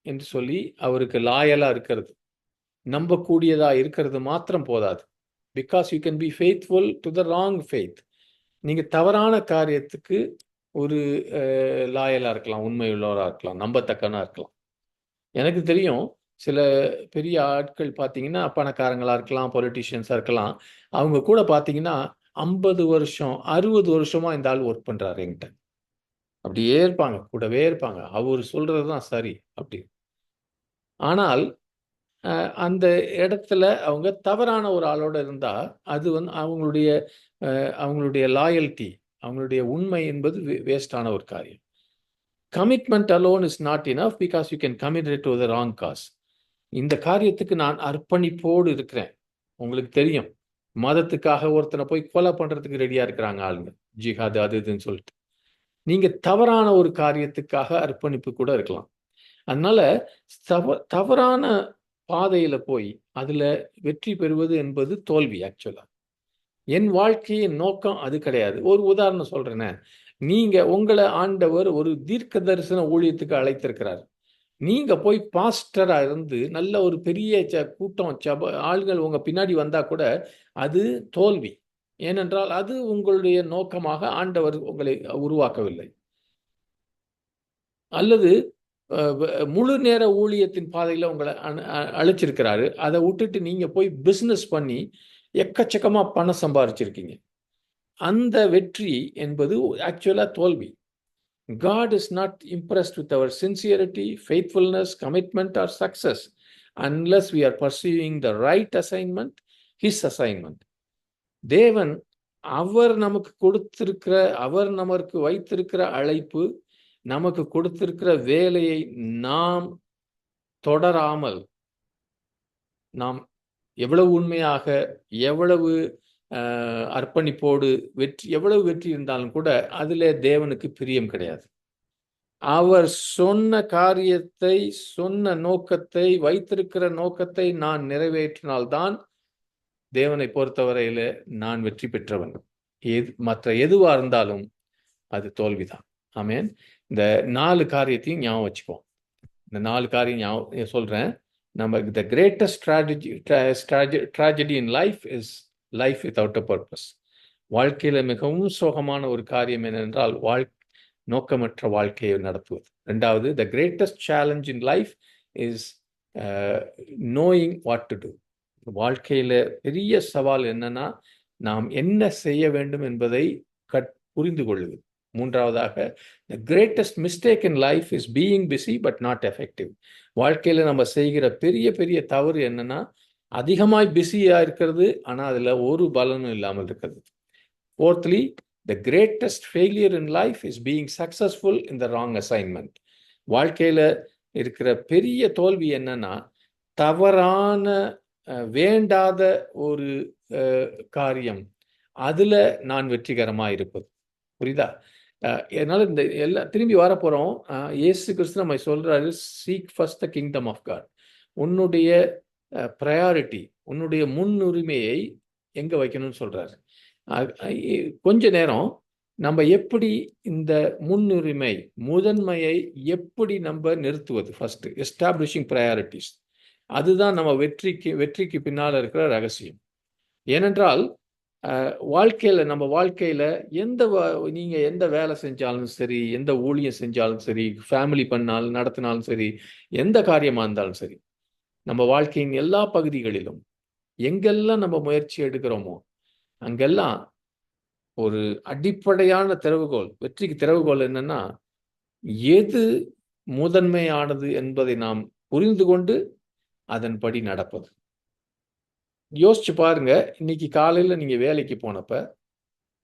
என்று சொல்லி அவருக்கு லாயலாக இருக்கிறது, நம்பக்கூடியதாக இருக்கிறது மாத்திரம் போதாது. Because you can be faithful to the wrong faith. நீங்கள் தவறான காரியத்துக்கு ஒரு லாயலாக இருக்கலாம், உண்மையுள்ளவராக இருக்கலாம், நம்பத்தக்கனாக இருக்கலாம். எனக்கு தெரியும் சில பெரிய ஆட்கள் பார்த்தீங்கன்னா பணக்காரங்களாக இருக்கலாம், பொலிட்டிஷியன்ஸாக இருக்கலாம். அவங்க கூட பார்த்தீங்கன்னா 50 வருஷம் 60 வருஷமாக இந்த ஆள் ஒர்க் பண்ணுறாரு என்கிட்ட. அப்படியே இருப்பாங்க, கூடவே இருப்பாங்க, அவர் சொல்கிறது தான் சரி அப்படி. ஆனால் அந்த இடத்துல அவங்க தவறான ஒரு ஆளோட இருந்தால் அது அவங்களுடைய லாயல்ட்டி, அவங்களுடைய உண்மை என்பது வேஸ்டான ஒரு காரியம். Commitment alone is not enough because you can commit it to the wrong cause. இந்த காரியத்துக்கு நான் அர்ப்பணிப்போடு இருக்கிறேன். உங்களுக்கு தெரியும், மதத்துக்காக ஒருத்தனை போய் கொலை பண்ணுறதுக்கு ரெடியாக இருக்கிறாங்க ஆளுங்க, ஜிஹாது அது இதுன்னு சொல்லிட்டு. நீங்கள் தவறான ஒரு காரியத்துக்காக அர்ப்பணிப்பு கூட இருக்கலாம். அதனால தவறான பாதையில் போய் அதில் வெற்றி பெறுவது என்பது தோல்வி. ஆக்சுவலாக என் வாழ்க்கையின் நோக்கம் அது கிடையாது. ஒரு உதாரணம் சொல்கிறேன்னே, நீங்கள் உங்களை ஆண்டவர் ஒரு தீர்க்க தரிசன ஊழியத்துக்கு அழைத்திருக்கிறார். நீங்கள் போய் பாஸ்டராக இருந்து நல்ல ஒரு பெரிய கூட்டம் ஆள்கள் உங்கள் பின்னாடி வந்தால் கூட அது தோல்வி. ஏனென்றால் அது உங்களுடைய நோக்கமாக ஆண்டவர் உங்களை உருவாக்கவில்லை. அல்லது முழு நேர ஊழியத்தின் பாதையில் உங்களை அழைச்சிருக்கிறாரு, அதை விட்டுட்டு நீங்கள் போய் பிஸ்னஸ் பண்ணி எக்கச்சக்கமாக பணம் சம்பாதிச்சிருக்கீங்க. அந்த வெற்றி என்பது ஆக்சுவலாக தோல்வி. God is not impressed with our sincerity, faithfulness, commitment or success unless we are pursuing the right assignment, his assignment. தேவன் அவர் நமக்கு வைத்திருக்கிற அழைப்பு, நமக்கு கொடுத்திருக்கிற வேலையை நாம் தொடராமல், நாம் எவ்வளவு உண்மையாக எவ்வளவு அர்ப்பணிப்போடு எவ்வளவு வெற்றி இருந்தாலும் கூட அதில் தேவனுக்கு பிரியம் கிடையாது. அவர் சொன்ன காரியத்தை, சொன்ன நோக்கத்தை, வைத்திருக்கிற நோக்கத்தை நான் நிறைவேற்றினால்தான் தேவனை பொறுத்தவரையில நான் வெற்றி பெற்றவன். மற்ற எதுவா இருந்தாலும் அது தோல்விதான். ஆமென். இந்த 4 காரியத்தையும் ஞாபகம் வச்சுக்குவோம். இந்த 4 காரியம் சொல்றேன். நம்ம the greatest tragedy in life is life without a purpose. வாழ்க்கையில மிகவும் சோகமான ஒரு காரியம் என்னென்றால் நோக்கமற்ற வாழ்க்கையை நடத்துவது. 2வது, the greatest challenge in life is knowing what to do. வாழ்க்கையில பெரிய சவால் என்னன்னா, நாம் என்ன செய்ய வேண்டும் என்பதை புரிந்து கொள்ளுவது. 3வதாக, the greatest mistake in life is being busy but not effective. வாழ்க்கையில நம்ம செய்கிற பெரிய பெரிய தவறு என்னன்னா, அதிகமாய் பிஸியா இருக்கிறது, ஆனா அதுல ஒரு பலனும் இல்லாமல் இருக்கிறது. 4thly, the greatest failure in life is being successful in the wrong assignment. வாழ்க்கையில இருக்கிற பெரிய தோல்வி என்னன்னா, தவறான வேண்டாத ஒரு காரியம் அதுல நான் வெற்றிகரமா இருப்பது. புரியுதா? அதனால இந்த எல்லாம் திரும்பி வரப்போறோம். இயேசு கிறிஸ்து நம்ம சொல்றாரு, seek first the kingdom of God. உன்னுடைய ப்ரையாரிட்டி, உன்னுடைய முன்னுரிமையை எங்க வைக்கணும்னு சொல்றாரு. கொஞ்ச நேரம் நம்ம எப்படி இந்த முன்னுரிமை, முதன்மையை எப்படி நம்ம நிறுத்துவது? First establishing priorities. அதுதான் நம்ம வெற்றிக்கு பின்னால் இருக்கிற ரகசியம். ஏனென்றால் நம்ம வாழ்க்கையில நீங்க எந்த வேலை செஞ்சாலும் சரி, எந்த ஊழியம் செஞ்சாலும் சரி, ஃபேமிலி நடத்தினாலும் சரி, எந்த காரியமா இருந்தாலும் சரி, நம்ம வாழ்க்கையின் எல்லா பகுதிகளிலும் எங்கெல்லாம் நம்ம முயற்சி எடுக்கிறோமோ அங்கெல்லாம் ஒரு அடிப்படையான திறவுகோல், வெற்றிக்கு திறவுகோல் என்னன்னா, எது முதன்மையானது என்பதை நாம் புரிந்து கொண்டு அதன்படி நடப்பது. யோசிச்சு பாருங்க, இன்னைக்கு காலையில நீங்க வேலைக்கு போனப்ப,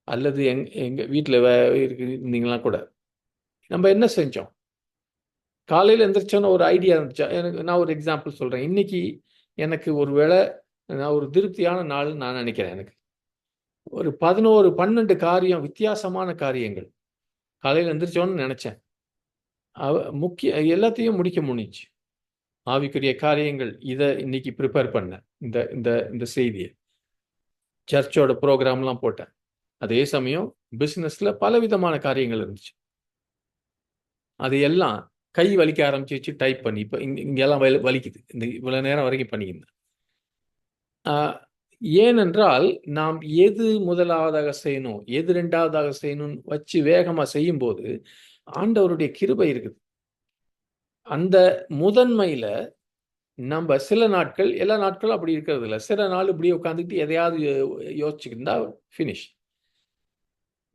அல்லது எங்க வீட்டில் இருந்தீங்களா கூட, நம்ம என்ன செஞ்சோம்? காலையில் எந்திரிச்சோன்னு ஒரு ஐடியா இருந்துச்சா? நான் ஒரு எக்ஸாம்பிள் சொல்றேன். இன்னைக்கு எனக்கு நான் ஒரு திருப்தியான நாள் நான் நினைக்கிறேன். எனக்கு ஒரு 11, 12 காரியம், வித்தியாசமான காரியங்கள் காலையில் எந்திரிச்சோன்னு நினைச்சேன். எல்லாத்தையும் முடிக்க முடிஞ்சுச்சு. ஆவிக்குரிய காரியங்கள் இதை இன்னைக்கு ப்ரிப்பேர் பண்ணேன். இந்த செய்தியை சர்ச்சோட ப்ரோக்ராம்லாம் போட்டேன். அதே சமயம் பிஸ்னஸ்ல பலவிதமான காரியங்கள் இருந்துச்சு. அது எல்லாம் கை வலிக்க ஆரம்பிச்சு டைப் பண்ணி, இப்போ இங்கெல்லாம் வலிக்குது. இவ்வளவு நேரம் வரைக்கும் பண்ணியிருந்தேன். ஏனென்றால் நாம் எது முதலாவதாக செய்யணும், எது 2வதாக செய்யணும் வச்சு வேகமா செய்யும் போது ஆண்டவருடைய கிருபை இருக்குது. அந்த முதன்மையில நம்ம சில நாட்கள், எல்லா நாட்களும் அப்படி இருக்கிறது இல்லை, சில நாள் இப்படியே உட்காந்துக்கிட்டு எதையாவது யோசிச்சுக்கிட்டா ஃபினிஷ்.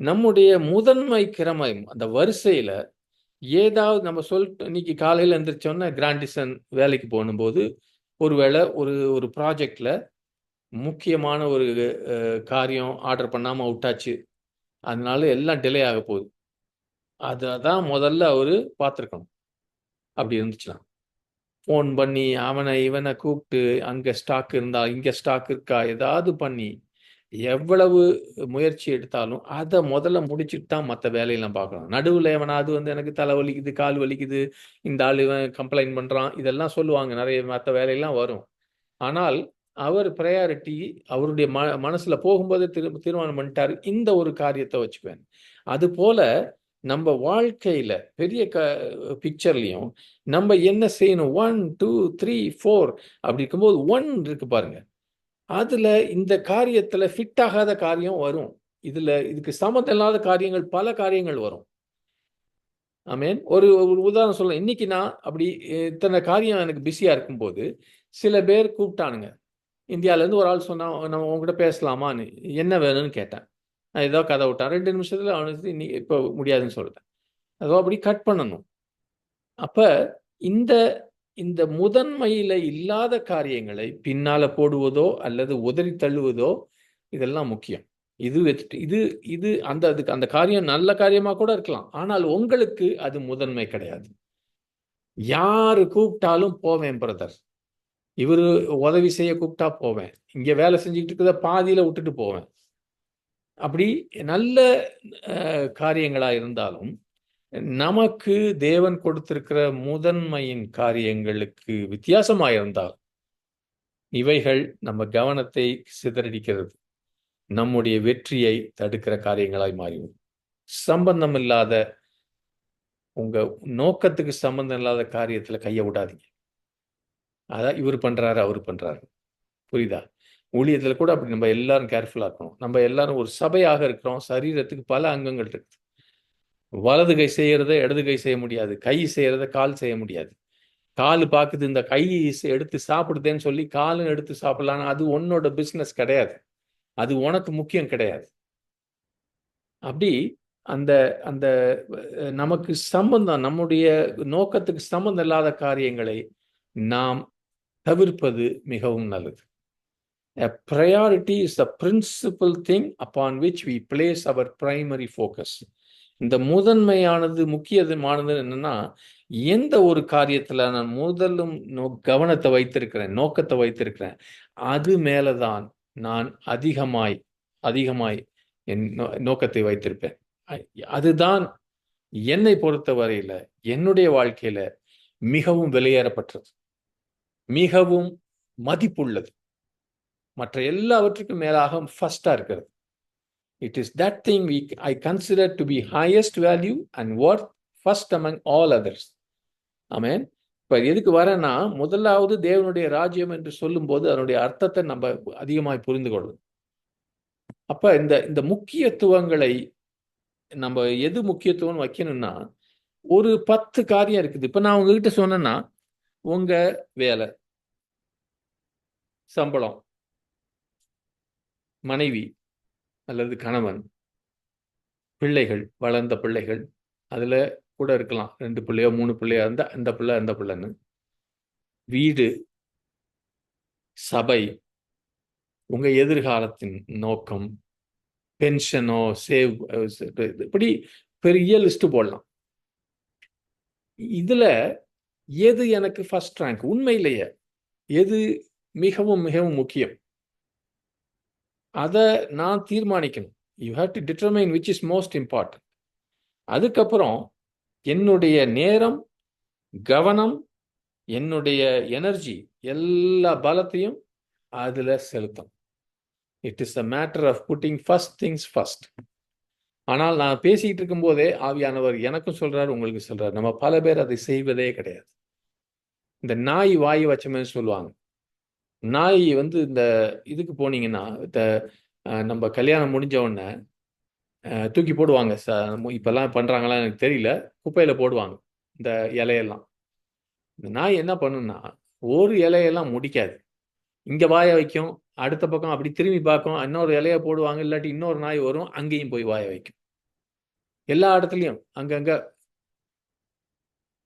நம்முடைய முதன்மை கிரமை அந்த வரிசையில ஏதாவது நம்ம இன்னைக்கு காலையில் எந்திரிச்சோன்னா கிராண்டிசன் வேலைக்கு போகும்போது ஒருவேளை ஒரு ப்ராஜெக்ட்ல முக்கியமான ஒரு காரியம் ஆர்டர் பண்ணாம விட்டாச்சு, அதனால எல்லாம் டிலே ஆக போகுது. அதான் முதல்ல அவரு பார்த்துருக்கணும். அப்படி இருந்துச்சுன்னா ஃபோன் பண்ணி இவனை கூப்பிட்டு அங்கே ஸ்டாக் இருந்தா இங்கே ஸ்டாக் இருக்கா ஏதாவது பண்ணி எவ்வளவு முயற்சி எடுத்தாலும் அதை முதல்ல முடிச்சுட்டு தான் மற்ற வேலையெல்லாம் பார்க்கணும். நடுவில் எவனாவது எனக்கு தலை வலிக்குது, கால் வலிக்குது, இந்த ஆள் இவன் கம்ப்ளைண்ட் பண்ணுறான், இதெல்லாம் சொல்லுவாங்க. நிறைய மற்ற வேலையெல்லாம் வரும். ஆனால் அவர் ப்ரையாரிட்டி அவருடைய மனசில் போகும்போது தீர்மானம் பண்ணிட்டாரு, இந்த ஒரு காரியத்தை வச்சுக்குவேன். அது போல நம்ம வாழ்க்கையில பெரிய பிக்சர்லையும் நம்ம என்ன செய்யணும், 1 2 3 4 அப்படி இருக்கும்போது 1 இருக்கு பாருங்க, அதுல இந்த காரியத்துல ஃபிட் ஆகாத காரியம் வரும். இதுக்கு சம்மந்தம் இல்லாத காரியங்கள், பல காரியங்கள் வரும். ஆமேன். ஒரு உதாரணம் சொல்ல, இன்னைக்கு நான் அப்படி இத்தனை காரியம் எனக்கு பிஸியா இருக்கும்போது சில பேர் கூப்பிட்டானுங்க. இந்தியால இருந்து ஒரு ஆள் சொன்னா, நம்ம உங்ககிட்ட பேசலாமான்னு. என்ன வேணும்னு கேட்டேன். நான் ஏதோ கதை விட்டான். 2 நிமிஷத்துல அவனுக்கு இப்போ முடியாதுன்னு சொல்லிட்டேன். அதோ அப்படி கட் பண்ணணும். அப்ப இந்த முதன்மையில இல்லாத காரியங்களை பின்னால போடுவதோ அல்லது உதறி தள்ளுவதோ இதெல்லாம் முக்கியம். அந்த காரியம் நல்ல காரியமா கூட இருக்கலாம், ஆனால் உங்களுக்கு அது முதன்மை கிடையாது. யாரு கூப்பிட்டாலும் போவேன் பிரதர், இவரு உதவி செய்ய கூப்பிட்டா போவேன், இங்க வேலை செஞ்சுக்கிட்டு இருக்கிறத பாதியில விட்டுட்டு போவேன். அப்படி நல்ல காரியங்களா இருந்தாலும் நமக்கு தேவன் கொடுத்திருக்கிற முதன்மையின் காரியங்களுக்கு வித்தியாசமாயிருந்தால் இவைகள் நம்ம கவனத்தை சிதறடிக்கிறது, நம்முடைய வெற்றியை தடுக்கிற காரியங்களாய் மாறிவிடும். சம்பந்தம் இல்லாத, உங்க நோக்கத்துக்கு சம்பந்தம் இல்லாத காரியத்துல கைய விடாதீங்க. அதான் இவர் பண்றாரு, அவர் பண்றாரு. புரியுதா? ஊழியத்துல கூட அப்படி நம்ம எல்லாரும் கேர்ஃபுல்லா இருக்கணும். நம்ம எல்லாரும் ஒரு சபையாக இருக்கிறோம். சரீரத்துக்கு பல அங்கங்கள் இருக்கு. வலது கை செய்யறத இடது கை செய்ய முடியாது. கை செய்யறத கால் செய்ய முடியாது. கால் பாக்குது, இந்த கை எடுத்து சாப்பிடுதேன்னு சொல்லி காலும் எடுத்து சாப்பிடலாம். அது உன்னோட பிசினஸ் கிடையாது. அது உனக்கு முக்கியம் கிடையாது. அப்படி அந்த அந்த நமக்கு சம்பந்தம், நம்முடைய நோக்கத்துக்கு சம்பந்தம் இல்லாத காரியங்களை நாம் தவிர்ப்பது மிகவும் நல்லது. A priority is the principal thing upon which we place our primary focus. இந்த முதன்மையானது, முக்கியமானது என்னன்னா, எந்த ஒரு காரியத்துல நான் முதலும் கவனத்தை வைத்திருக்கிறேன், நோக்கத்தை வைத்திருக்கிறேன், அது மேலதான் நான் அதிகமாய் அதிகமாய் என் நோக்கத்தை வைத்திருப்பேன். அதுதான் என்னை பொறுத்த வரையில என்னுடைய வாழ்க்கையில மிகவும் விலையேறப்பட்டது, மிகவும் மதிப்புள்ளது, மற்ற எல்லாவற்றுக்கும் மேலாக ஃபர்ஸ்டா இருக்கிறது. It is that thing I consider to be highest value and worth first among all others. ஆமென். இப்ப எதுக்கு வரேன்னா, முதலாவது தேவனுடைய ராஜ்யம் என்று சொல்லும்போது அதனுடைய அர்த்தத்தை நம்ம அதிகமாய் புரிந்து கொள்ளணும். அப்ப இந்த முக்கியத்துவங்களை நம்ம எது முக்கியத்துவம் வைக்கணும்னா, ஒரு 10 காரியம் இருக்குது. இப்ப நான் உங்ககிட்ட சொன்னேன்னா, உங்க வேலை, சம்பளம், மனைவி அல்லது கணவன், பிள்ளைகள், வளர்ந்த பிள்ளைகள், அதுல கூட இருக்கலாம் 2 பிள்ளையோ 3 பிள்ளையோ இருந்தா அந்த பிள்ளை அந்த பிள்ளைன்னு, வீடு, சபை, உங்க எதிர்காலத்தின் நோக்கம், பென்ஷனோ சேவ், இப்படி பெரிய லிஸ்ட் போடலாம். இதுல எது எனக்கு ஃபர்ஸ்ட் ரேங்க், உண்மையிலேயே எது மிகவும் மிகவும் முக்கியம், அதை நான் தீர்மானிக்கணும். You have to determine which is most important. அதுக்கப்புறம் என்னுடைய நேரம், கவனம், என்னுடைய எனர்ஜி, எல்லா பலத்தையும் அதுல செலுத்தும். It is a matter of putting first things first. ஆனால் நான் பேசிக்கிட்டு இருக்கும் போதே ஆவியானவர் எனக்கும் சொல்றாரு, உங்களுக்கு சொல்றாரு. நம்ம பல பேர் அதை செய்வதே கிடையாது. இந்த நாய் வாய் வச்சமே சொல்லுவாங்க. நாய் இந்த இதுக்கு போனீங்கன்னா, நம்ம கல்யாணம் முடிஞ்ச உடனே தூக்கி போடுவாங்க. இப்பெல்லாம் பண்றாங்களா எனக்கு தெரியல, குப்பையில போடுவாங்க இந்த இலையெல்லாம். இந்த நாய் என்ன பண்ணுன்னா, ஒரு இலையெல்லாம் முடிக்காது. இங்க வாய வைக்கும், அடுத்த பக்கம் அப்படி திரும்பி பார்க்கும், இன்னொரு இலைய போடுவாங்க, இல்லாட்டி இன்னொரு நாய் வரும், அங்கேயும் போய் வாய வைக்கும். எல்லா இடத்துலையும் அங்கங்க.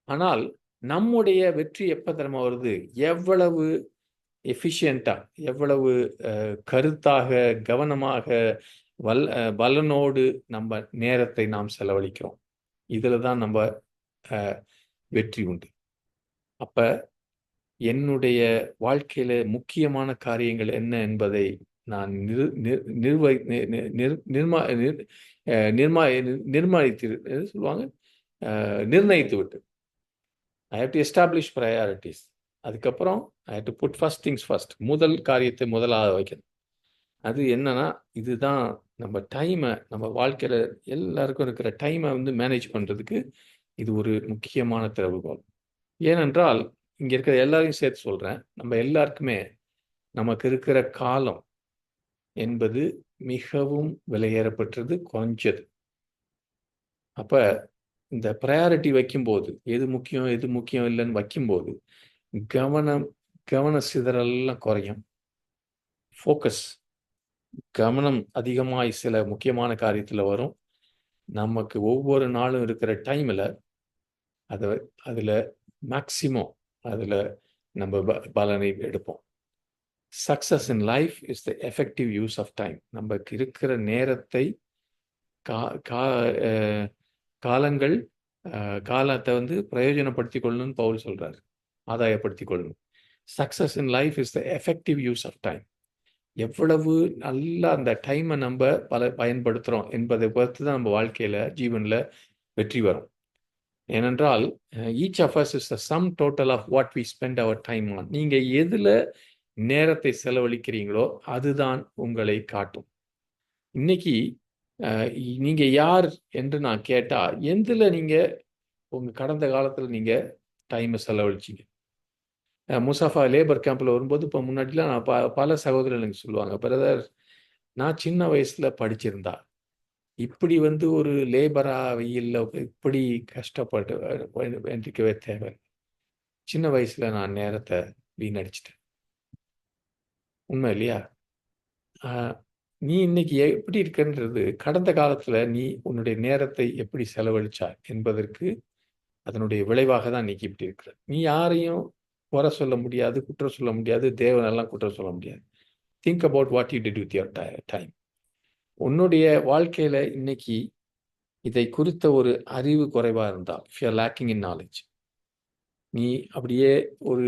ஆனால் நம்முடைய வெற்றி எப்ப தெரியுமா வருது? எவ்வளவு எஃபிஷியண்டா, எவ்வளவு கருத்தாக, கவனமாக, பலனோடு நம்ம நேரத்தை நாம் செலவழிக்கிறோம். இதுல தான் நம்ம வெற்றி உண்டு. அப்ப என்னுடைய வாழ்க்கையில முக்கியமான காரியங்கள் என்ன என்பதை நான் நிர்ணயித்து விட்டு, I have to establish priorities. அதுக்கப்புறம் I have to put first things first. முதல் காரியத்தை முதலாக வைக்கணும். அது என்னன்னா, இதுதான் நம்ம டைமை, நம்ம வாழ்க்கையில எல்லாருக்கும் இருக்கிற டைமை மேனேஜ் பண்றதுக்கு இது ஒரு முக்கியமான திறவுகோல். ஏனென்றால் இங்க இருக்கிற எல்லாரையும் சேர்த்து சொல்றேன், நம்ம எல்லாருக்குமே நமக்கு இருக்கிற காலம் என்பது மிகவும் விலையேறப்பட்டது, குறைஞ்சது. அப்ப இந்த ப்ரையாரிட்டி வைக்கும்போது, எது முக்கியம் இல்லைன்னு வைக்கும்போது கவன சிதறல்லாம் குறையும். ஃபோக்கஸ், கவனம் அதிகமாய் சில முக்கியமான காரியத்துல வரும். நமக்கு ஒவ்வொரு நாளும் இருக்கிற டைம்ல அதுல மேக்சிமம் அதுல நம்ம பலனை எடுப்போம். Success in life is the effective use of time. நமக்கு இருக்கிற நேரத்தை, காலங்கள், காலத்தை பிரயோஜனப்படுத்தி கொள்ளணும்னு பவுல் சொல்றாரு, ஆதாயப்படுத்தி கொள்ளணும். Success in life is the effective use of time. எவ்வளவு நல்லா அந்த டைமை நம்ம பயன்படுத்துறோம் என்பதை பொறுத்து தான் நம்ம வாழ்க்கையில, ஜீவன்ல வெற்றி வரும். ஏனென்றால் each of us is the sum total of what we spend our time on. நீங்கள் எதில் நேரத்தை செலவழிக்கிறீங்களோ அதுதான் உங்களை காட்டும். இன்னைக்கு நீங்கள் யார் என்று நான் கேட்டால், எதில் நீங்கள் உங்கள் கடந்த காலத்தில் நீங்கள் டைமை செலவழிச்சிங்க? முசாஃபா லேபர் கேம்பில் வரும்போது இப்போ முன்னாடிலாம் நான் பல சகோதரர்கள் எனக்கு சொல்லுவாங்க, பிரதர் நான் சின்ன வயசில் படிச்சிருந்தா இப்படி ஒரு லேபரா வெயில்ல இப்படி கஷ்டப்பட்டு வேண்டிக்கவே தேவை. சின்ன வயசுல நான் நேரத்தை வீணடிச்சிட்டேன். உண்மை இல்லையா? நீ இன்னைக்கு எப்படி இருக்கன்றது கடந்த காலத்துல நீ உன்னுடைய நேரத்தை எப்படி செலவழிச்சா என்பதற்கு அதனுடைய விளைவாக தான் இன்னைக்கு இப்படி இருக்கிற. நீ யாரையும் குறை சொல்ல முடியாது, குற்றம் சொல்ல முடியாது, தேவனெல்லாம் குற்றம் சொல்ல முடியாது. Think about what you did with your time. உன்னுடைய வாழ்க்கையில இன்னைக்கு இதை குறித்த ஒரு அறிவு குறைவா இருந்தால், if you are lacking in knowledge, நீ அப்படியே ஒரு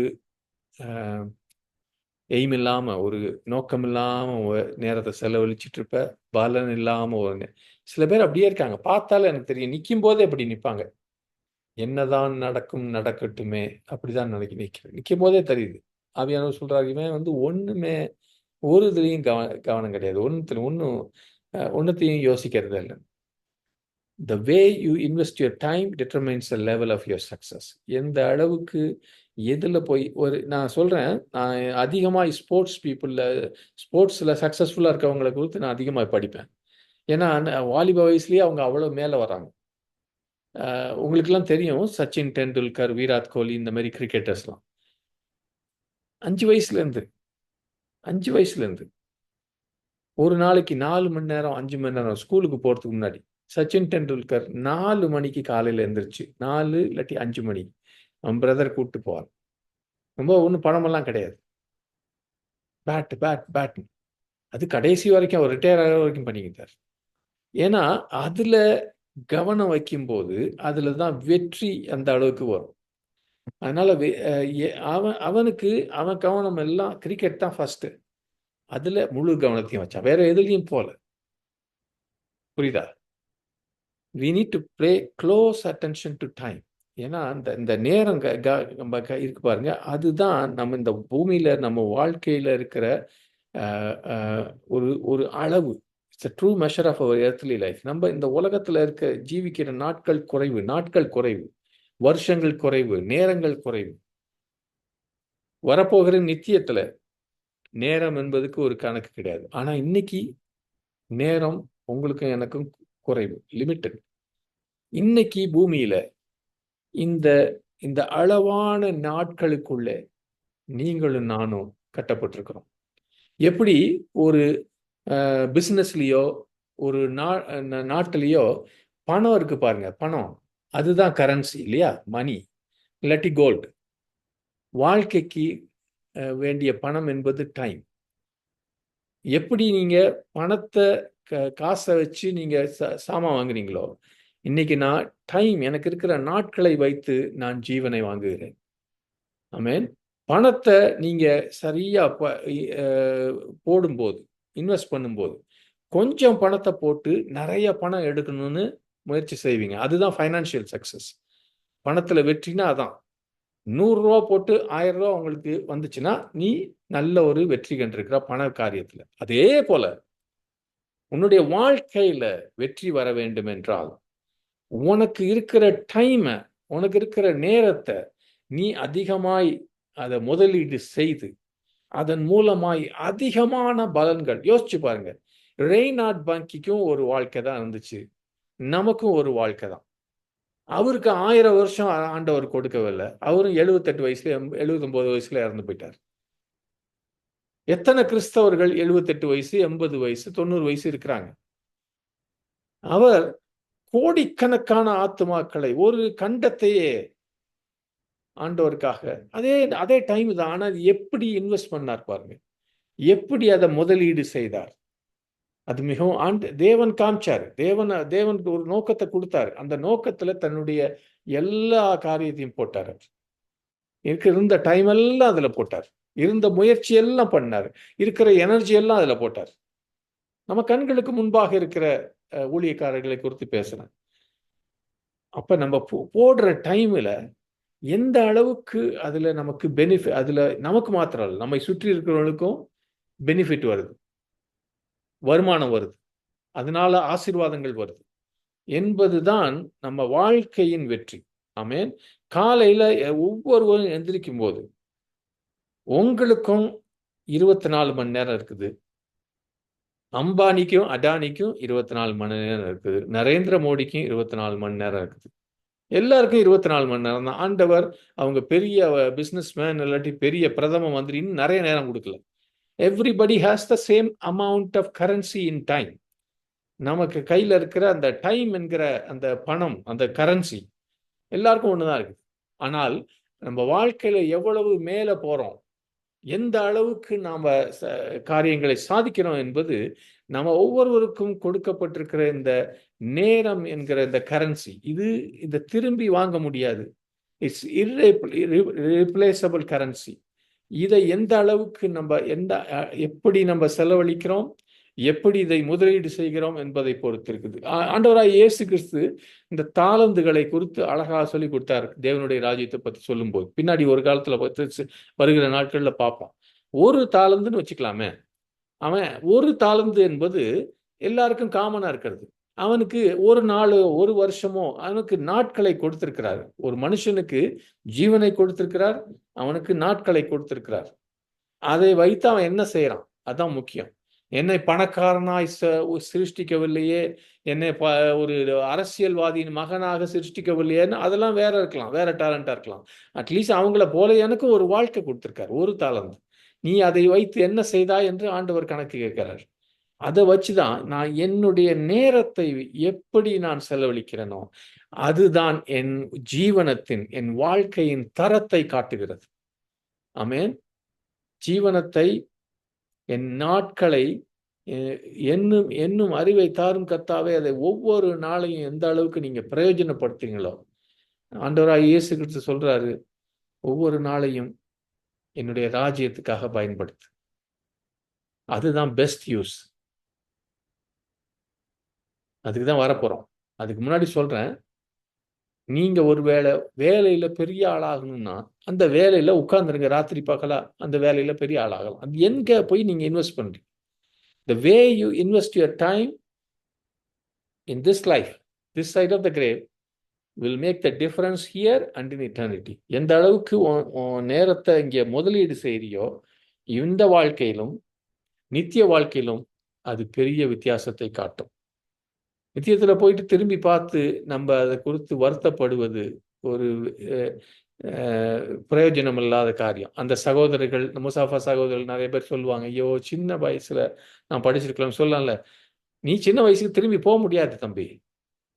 எய்ம் இல்லாம, ஒரு நோக்கம் இல்லாம நேரத்தை செலவழிச்சிட்டு இருப்ப, பலன் இல்லாம சில பேர் அப்படியே இருக்காங்க. பார்த்தாலே எனக்கு தெரியும், நிற்கும் போதே அப்படி நிற்பாங்க. என்னதான் நடக்கும் நடக்கட்டுமே அப்படிதான் நிற்கும் போதே தெரியுது. ஆவியானவர் சொல்றாரு, இவன் ஒண்ணுமே ஒரு இதுலையும் கவனம் கிடையாது, ஒன்னுத்தையும் யோசிக்கிறது இல்லை. The way you invest your time determines the level of your success. எந்த அளவுக்கு எதில் போய் நான் சொல்கிறேன், நான் அதிகமாக ஸ்போர்ட்ஸில் சக்ஸஸ்ஃபுல்லாக இருக்கவங்களை குறித்து நான் அதிகமாக படிப்பேன். ஏன்னா வாலிப வயசுலேயே அவங்க அவ்வளோ மேலே வராங்க. உங்களுக்கெல்லாம் தெரியும், சச்சின் டெண்டுல்கர், விராட் கோலி, இந்த மாதிரி கிரிக்கெட்டர்ஸ்லாம் 5 வயசுலேருந்து ஒரு நாளைக்கு 4 மணி நேரம் 5 மணி நேரம் ஸ்கூலுக்கு போகிறதுக்கு முன்னாடி சச்சின் டெண்டுல்கர் 4 மணிக்கு காலையில் எழுந்திரிச்சு 4 இல்லாட்டி 5 மணிக்கு அவன் பிரதர் கூப்பிட்டு போவார். ரொம்ப ஒன்றும் பணமெல்லாம் கிடையாது. பேட் அது கடைசி வரைக்கும் அவர் ரிட்டையர் ஆகிற வரைக்கும் பண்ணிக்கிட்டார். ஏன்னா அதில் கவனம் வைக்கும்போது அதில் தான் வெற்றி அந்த அளவுக்கு வரும். அதனால அவனுக்கு அவன் கவனம் எல்லாம் கிரிக்கெட் தான் ஃபர்ஸ்ட். அதில் முழு கவனத்தையும் வச்சான், வேற எதுலையும் போல. புரியுதா? we need to pay close attention to time. ஏன்னா இந்த நேரம் இருக்கு பாருங்க, அதுதான் நம்ம இந்த பூமியில நம்ம வாழ்க்கையில இருக்கிற ஒரு அளவு. It's a true measure of our earthly life. நம்ம இந்த உலகத்துல ஜீவிக்கிற நாட்கள் குறைவு, வருஷங்கள் குறைவு, நேரங்கள் குறைவு. வரப்போகிற நித்தியத்துல நேரம் என்பதுக்கு ஒரு கணக்கு கிடையாது. ஆனா இன்னைக்கு நேரம் உங்களுக்கும் எனக்கும் குறைவு, லிமிட்டட். இன்னைக்கு பூமியில இந்த அளவான நாட்களுக்குள்ளே நீங்களும் நானும் கட்டப்பட்டிருக்கிறோம். எப்படி ஒரு பிசினஸ்லயோ ஒரு நாட்டிலேயோ பணம் இருக்கு பாருங்க, பணம் அதுதான் கரன்சி இல்லையா, மணி இல்லாட்டி கோல்டு. வாழ்க்கைக்கு வேண்டிய பணம் என்பது டைம். எப்படி நீங்க பணத்தை காசை வச்சு நீங்க சாமான் வாங்குறீங்களோ, இன்னைக்கு நான் டைம், எனக்கு இருக்கிற நாட்களை வைத்து நான் ஜீவனை வாங்குகிறேன். ஆமென். பணத்தை நீங்க சரியா போடும்போது, இன்வெஸ்ட் பண்ணும்போது, கொஞ்சம் பணத்தை போட்டு நிறைய பணம் எடுக்கணும்னு முயற்சி செய்வீங்க. அதுதான் ஃபைனான்சியல் சக்சஸ். பணத்துல வெற்றினா அதான். 100 ரூபா போட்டு 1000 ரூபா உங்களுக்கு வந்துச்சுன்னா நீ நல்ல ஒரு வெற்றி கண்டிருக்கிற பண காரியத்துல. அதே போல உன்னுடைய வாழ்க்கையில வெற்றி வர வேண்டும் என்றால், உனக்கு இருக்கிற டைமை, உனக்கு இருக்கிற நேரத்தை நீ அதிகமாய் அதை முதலீடு செய்து அதன் மூலமாய் அதிகமான பலன்கள். யோசிச்சு பாருங்க, ரெய்னார்ட் பங்கிக்கும் ஒரு வாழ்க்கை தான் இருந்துச்சு, நமக்கும் ஒரு வாழ்க்கை தான். அவருக்கு 1000 வருஷம் ஆண்டவர் கொடுக்கவில்லை. அவரும் 78 வயசுல 79 வயசுல இறந்து போயிட்டார். எத்தனை கிறிஸ்தவர்கள் 78 வயசு 80 வயசு 90 வயசு இருக்கிறாங்க? அவர் கோடிக்கணக்கான ஆத்துமாக்களை, ஒரு கண்டத்தையே ஆண்டவருக்காக, அதே டைம் தான். ஆனா எப்படி இன்வெஸ்ட் பண்ணார் பாருங்க, எப்படி அதை முதலீடு செய்தார். அது மிகவும் தேவன் காமிச்சாரு. தேவனுக்கு ஒரு நோக்கத்தை கொடுத்தாரு. அந்த நோக்கத்துல தன்னுடைய எல்லா காரியத்தையும் போட்டார். இருந்த டைம் எல்லாம் அதுல போட்டார், இருந்த முயற்சி எல்லாம் பண்ணார், இருக்கிற எனர்ஜி எல்லாம் அதுல போட்டார். நம்ம கண்களுக்கு முன்பாக இருக்கிற ஊழியக்காரர்களை குறித்து பேசுறேன். அப்ப நம்ம போடுற டைம்ல எந்த அளவுக்கு அதுல நமக்கு பெனிஃபிட், அதுல நமக்கு மாத்திரம் இல்லை, நம்மை சுற்றி இருக்கிறவங்களுக்கும் பெனிஃபிட் வருது, வருமானம் வருது, அதனால ஆசீர்வாதங்கள் வருது என்பதுதான் நம்ம வாழ்க்கையின் வெற்றி. ஆமென். காலையில ஒவ்வொருவரும் எந்திரிக்கும் போது உங்களுக்கும் 24 மணி நேரம் இருக்குது, அம்பானிக்கும் அடானிக்கும் 24 மணி நேரம் இருக்குது, நரேந்திர மோடிக்கும் 24 மணி நேரம் இருக்குது. எல்லாருக்கும் 24 மணி நேரம் தான். ஆண்டவர் அவங்க பெரிய பிசினஸ் மேன் இல்லாட்டி பெரிய பிரதம மந்திரின்னு நிறைய நேரம் கொடுக்கல. Everybody has the same amount of currency in time. நமக்கு கையில் இருக்கிற அந்த டைம் என்கிற அந்த பணம், அந்த கரன்சி எல்லாருக்கும் ஒன்று தான் இருக்குது. ஆனால் நம்ம வாழ்க்கையில எவ்வளவு மேலே போகிறோம், எந்த அளவுக்கு நாம் காரியங்களை சாதிக்கிறோம் என்பது நம்ம ஒவ்வொருவருக்கும் கொடுக்கப்பட்டிருக்கிற இந்த நேரம் என்கிற இந்த கரன்சி, இது திரும்பி வாங்க முடியாது. It's irreplaceable currency. இதை எந்த அளவுக்கு நம்ம எப்படி நம்ம செலவழிக்கிறோம், எப்படி இதை முதலீடு செய்கிறோம் என்பதை பொறுத்து இருக்குது. ஆண்டவராய் இயேசு கிறிஸ்து இந்த தாளந்துகளை குறித்து அழகாக சொல்லி கொடுத்தார். தேவனுடைய ராஜ்யத்தை பற்றி சொல்லும்போது பின்னாடி ஒரு காலத்துல வருகிற நாட்கள்ல பார்ப்போம். ஒரு தாளந்துன்னு வச்சுக்கலாமே, அவன் ஒரு தாளந்து என்பது எல்லாருக்கும் காமனா இருக்கிறது. அவனுக்கு ஒரு நாள், ஒரு வருஷமோ அவனுக்கு நாட்களை கொடுத்திருக்கிறார். ஒரு மனுஷனுக்கு ஜீவனை கொடுத்திருக்கிறார், அவனுக்கு நாட்களை கொடுத்திருக்கிறார். அதை வைத்து அவன் என்ன செய்யறான், அதான் முக்கியம். என்னை பணக்காரனாய் சிருஷ்டிக்கவில்லையே, என்னை ஒரு அரசியல்வாதியின் மகனாக சிருஷ்டிக்கவில்லையேன்னு அதெல்லாம் வேற இருக்கலாம், வேற டேலண்டா இருக்கலாம். அட்லீஸ்ட் அவங்கள போல எனக்கு ஒரு வாழ்க்கை கொடுத்திருக்காரு, ஒரு தாளந்து. நீ அதை வைத்து என்ன செய்தாய் என்று ஆண்டவர் கணக்கு கேட்கிறார். அதை வச்சுதான் நான் என்னுடைய நேரத்தை எப்படி நான் செலவழிக்கிறேனோ அதுதான் என் ஜீவனத்தின், என் வாழ்க்கையின் தரத்தை காட்டுகிறது. ஆமென். ஜீவனத்தை, என் நாட்களை, என்னும் அறிவை தாரும் கர்த்தாவே, அதை ஒவ்வொரு நாளையும் எந்த அளவுக்கு நீங்க பிரயோஜனப்படுத்துறீங்களோ, ஆண்டவராய் இயேசு கிறிஸ்து சொல்றாரு, ஒவ்வொரு நாளையும் என்னுடைய ராஜ்யத்துக்காக பயன்படுத்து. அதுதான் பெஸ்ட் யூஸ். அதுக்கு தான் வரப்போறோம். அதுக்கு முன்னாடி சொல்றேன், நீங்க ஒரு வேலையில பெரிய ஆளாகணும்னா அந்த வேலையில உட்கார்ந்துருங்க, ராத்திரி பகலா அந்த வேலையில பெரிய ஆளாகலாம். அது எங்க போய் நீங்க இன்வெஸ்ட் பண்றீங்க? The way you invest your time in this life, this side of the grave, will make the difference here and in eternity. எந்த அளவுக்கு நேரத்தை இங்கே முதலீடு செய்யறியோ, இந்த வாழ்க்கையிலும் நித்திய வாழ்க்கையிலும் அது பெரிய வித்தியாசத்தை காட்டும். நித்தியத்தில் போயிட்டு திரும்பி பார்த்து நம்ம அதை குறித்து வருத்தப்படுவது ஒரு பிரயோஜனம் இல்லாத காரியம். அந்த சகோதரர்கள், முசாஃபா சகோதரர்கள் நிறைய பேர் சொல்லுவாங்க, ஐயோ சின்ன வயசுல நான் படிச்சிருக்கலாம். சொல்லலாம்ல, நீ சின்ன வயசுக்கு திரும்பி போக முடியாது தம்பி.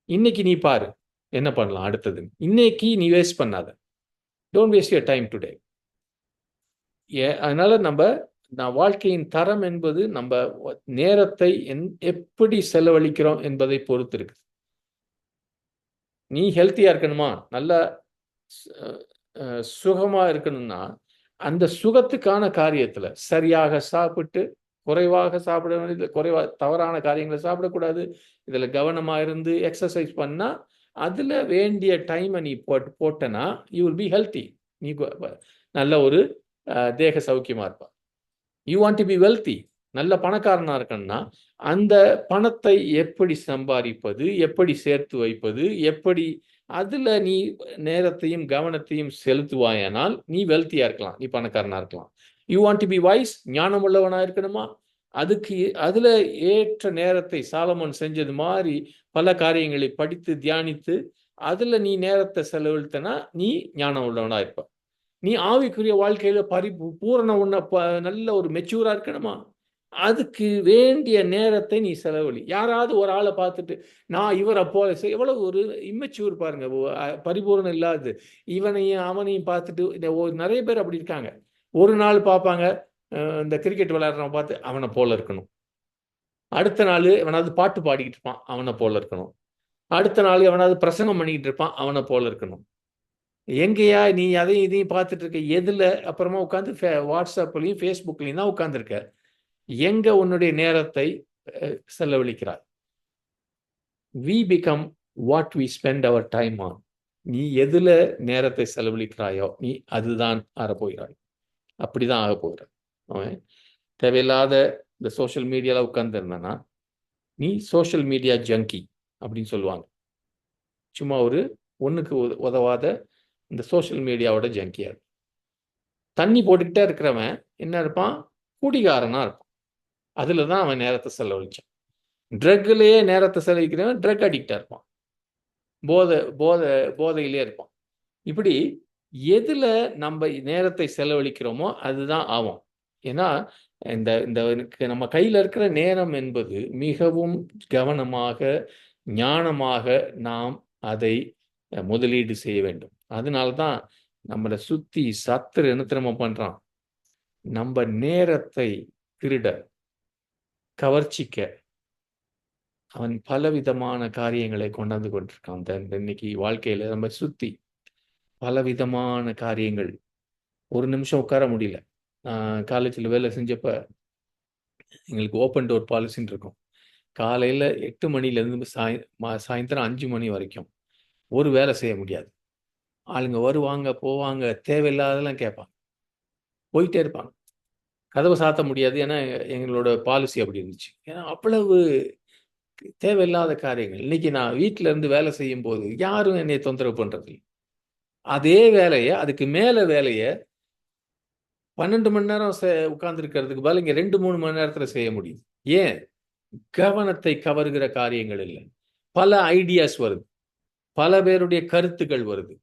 இன்னைக்கு நீ பாரு என்ன பண்ணலாம் அடுத்தது. இன்னைக்கு நீ வேஸ்ட் பண்ணாத. Don't waste your time today. அதனால நான் வாழ்க்கையின் தரம் என்பது நம்ம நேரத்தை எப்படி செலவழிக்கிறோம் என்பதை பொறுத்து இருக்கு. நீ ஹெல்த்தியா இருக்கணுமா, நல்லா சுகமா இருக்கணும்னா அந்த சுகத்துக்கான காரியத்துல சரியாக சாப்பிட்டு, குறைவாக சாப்பிட வேண்டியது, தவறான காரியங்களை சாப்பிடக்கூடாது. இதுல கவனமா இருந்து எக்ஸசைஸ் பண்ணா அதுல வேண்டிய டைமை நீ போட்டனா யூ வில் பி ஹெல்த்தி. நீ நல்ல ஒரு தேக சௌக்கியமா இருப்பா. You want to be wealthy, நல்ல பணக்காரனா இருக்கணும்னா அந்த பணத்தை எப்படி சம்பாதிப்பது, எப்படி சேர்த்து வைப்பது, எப்படி அதுல நீ நேரத்தையும் கவனத்தையும் செலுத்துவாயானால் நீ வெல்த்தியா இருக்கலாம், நீ பணக்காரனா இருக்கலாம். You want to be wise, ஞானம் உள்ளவனா இருக்கணுமா, அதுல ஏற்ற நேரத்தை சாலமோன் செஞ்சது மாதிரி பல காரியங்களை படித்து தியானித்து அதுல நீ நேரத்தை செலவழித்தனா நீ ஞானம் உள்ளவனா இருப்ப. நீ ஆவிக்குரிய வாழ்க்கையில பூரண நல்ல ஒரு மெச்சூரா இருக்கணுமா, அதுக்கு வேண்டிய நேரத்தை நீ செலவழி. யாராவது ஒரு ஆளை பார்த்துட்டு நான் இவரை போல, எவ்வளவு ஒரு இம்மெச்சூர் பாருங்க, பரிபூர்ணம் இல்லாது இவனையும் அவனையும் பார்த்துட்டு நிறைய பேர் அப்படி இருக்காங்க. ஒரு நாள் பார்ப்பாங்க, இந்த கிரிக்கெட் விளையாடுறவன் பார்த்து அவனை போல இருக்கணும். அடுத்த நாள் எவனாவது பாட்டு பாடிக்கிட்டு இருப்பான், அவனை போல இருக்கணும். அடுத்த நாள் எவனாவது பிரசங்கம் பண்ணிக்கிட்டு இருப்பான், அவனை போல இருக்கணும். எங்கேயா நீ அதையும் இதையும் பார்த்துட்டு இருக்க, எதுல அப்புறமா உட்காந்து வாட்ஸ்அப்லையும் ஃபேஸ்புக்லையும் தான் உட்காந்துருக்க. எங்க உன்னுடைய நேரத்தை செலவழிக்கிறாய்? We become what we spend our time on. நீ எதுல நேரத்தை செலவழிக்கிறாயோ நீ அதுதான் ஆகப்போகிறாய். அப்படிதான் ஆக போகிறாய். அவன் தேவையில்லாத இந்த சோஷியல் மீடியாவில் உட்கார்ந்துருந்தானா நீ சோஷியல் மீடியா ஜங்கி அப்படின்னு சொல்லுவாங்க. சும்மா ஒரு ஒன்றுக்கு உதவாத இந்த சோஷியல் மீடியாவோட ஜங்கியா இருக்கும். தண்ணி போட்டுக்கிட்டே இருக்கிறவன் என்ன இருப்பான்? குடிகாரனா இருப்பான். அதில் தான் அவன் நேரத்தை செலவழிச்சான். ட்ரக்லேயே நேரத்தை செலவழிக்கிறவன் ட்ரக் அடிக்டாக இருப்பான். போதையிலே இருப்பான். இப்படி எதில் நம்ம நேரத்தை செலவழிக்கிறோமோ அதுதான் ஆகும். ஏன்னா இந்த இந்த நம்ம கையில் இருக்கிற நேரம் என்பது மிகவும் கவனமாக ஞானமாக நாம் அதை முதலீடு செய்ய வேண்டும். அதனால தான் நம்மளை சுற்றி சத்துரு என்ன திரும்ப பண்ணுறான்? நம்ம நேரத்தை திருட கவர்ச்சிக்க அவன் பலவிதமான காரியங்களை கொண்டாந்து கொண்டிருக்கான். இன்னைக்கு வாழ்க்கையில் நம்ம சுற்றி பலவிதமான காரியங்கள். ஒரு நிமிஷம் உட்கார முடியல. காலேஜில் வேலை செஞ்சப்ப எங்களுக்கு ஓப்பன் டோர் பாலிசின்னு இருக்கும். காலையில் 8 மணிலேருந்து சாயந்தரம் 5 மணி வரைக்கும் ஒரு வேலை செய்ய முடியாது. ஆளுங்க வருவாங்க போவாங்க, தேவையில்லாதெல்லாம் கேட்பாங்க, போயிட்டே இருப்பாங்க. கதவை சாத்த முடியாது. ஏன்னா எங்களோட பாலிசி அப்படி இருந்துச்சு. ஏன்னா அவ்வளவு தேவையில்லாத காரியங்கள். இன்னைக்கு நான் வீட்டில இருந்து வேலை செய்யும் போது யாரும் என்னை தொந்தரவு பண்றது இல்லை. அதே வேலையை அதுக்கு மேல வேலையை 12 மணி நேரம் உட்கார்ந்துருக்கிறதுக்கு பதில் இங்க 2-3 மணி நேரத்துல செய்ய முடியுது. ஏன்? கவனத்தை கவர்கிற காரியங்கள் இல்லை. பல ஐடியாஸ் வருது, பல பேருடைய கருத்துக்கள் வருது,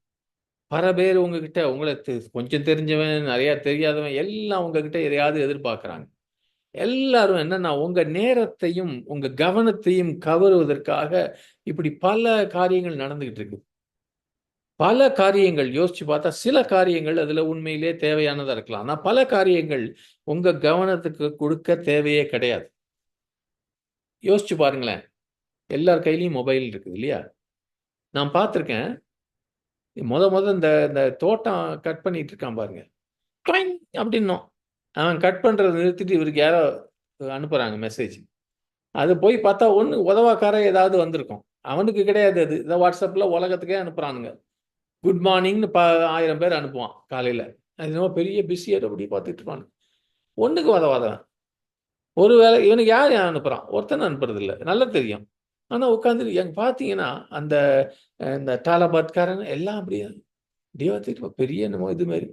பல பேர் உங்ககிட்ட உங்களை கொஞ்சம் தெரிஞ்சவன் நிறைய தெரியாதவன் எல்லாம் உங்ககிட்ட எதையாவது எதிர்பார்க்குறாங்க. எல்லாரும் என்னன்னா உங்க நேரத்தையும் உங்க கவனத்தையும் கவருவதற்காக இப்படி பல காரியங்கள் நடந்துகிட்டு இருக்கு. பல காரியங்கள் யோசிச்சு பார்த்தா சில காரியங்கள் அதுல உண்மையிலே தேவையானதா இருக்கலாம். ஆனா பல காரியங்கள் உங்க கவனத்துக்கு கொடுக்க தேவையே கிடையாது. யோசிச்சு பாருங்களேன். எல்லார் கையிலயும் மொபைல் இருக்குது இல்லையா? நான் பார்த்துருக்கேன். முத இந்த இந்த தோட்டம் கட் பண்ணிட்டு இருக்கான் பாருங்க, அப்படின்னும் அவன் கட் பண்றதை நிறுத்திட்டு இவருக்கு யாரோ அனுப்புறாங்க மெசேஜ். அது போய் பார்த்தா ஒன்று உதவாக்கார ஏதாவது வந்திருக்கும். அவனுக்கு கிடையாது. அது இதை வாட்ஸ்அப்ல உலகத்துக்கே அனுப்புறானுங்க. குட் மார்னிங்னு 1000 பேர் அனுப்புவான் காலையில். அது என்னமோ பெரிய பிஸியாக அப்படி பார்த்துட்டு இருப்பானு. ஒன்றுக்கு உதவாதவன். ஒரு வேலை இவனுக்கு யார் அனுப்புகிறான்? ஒருத்தனை அனுப்புறது இல்லை, நல்லா தெரியும். ஆனால் உட்காந்து எங்க பார்த்தீங்கன்னா அந்த இந்த டாலாபாத்காரன் எல்லாம் அப்படியே பார்த்துட்டு பெரிய என்னமோ இது மாதிரி.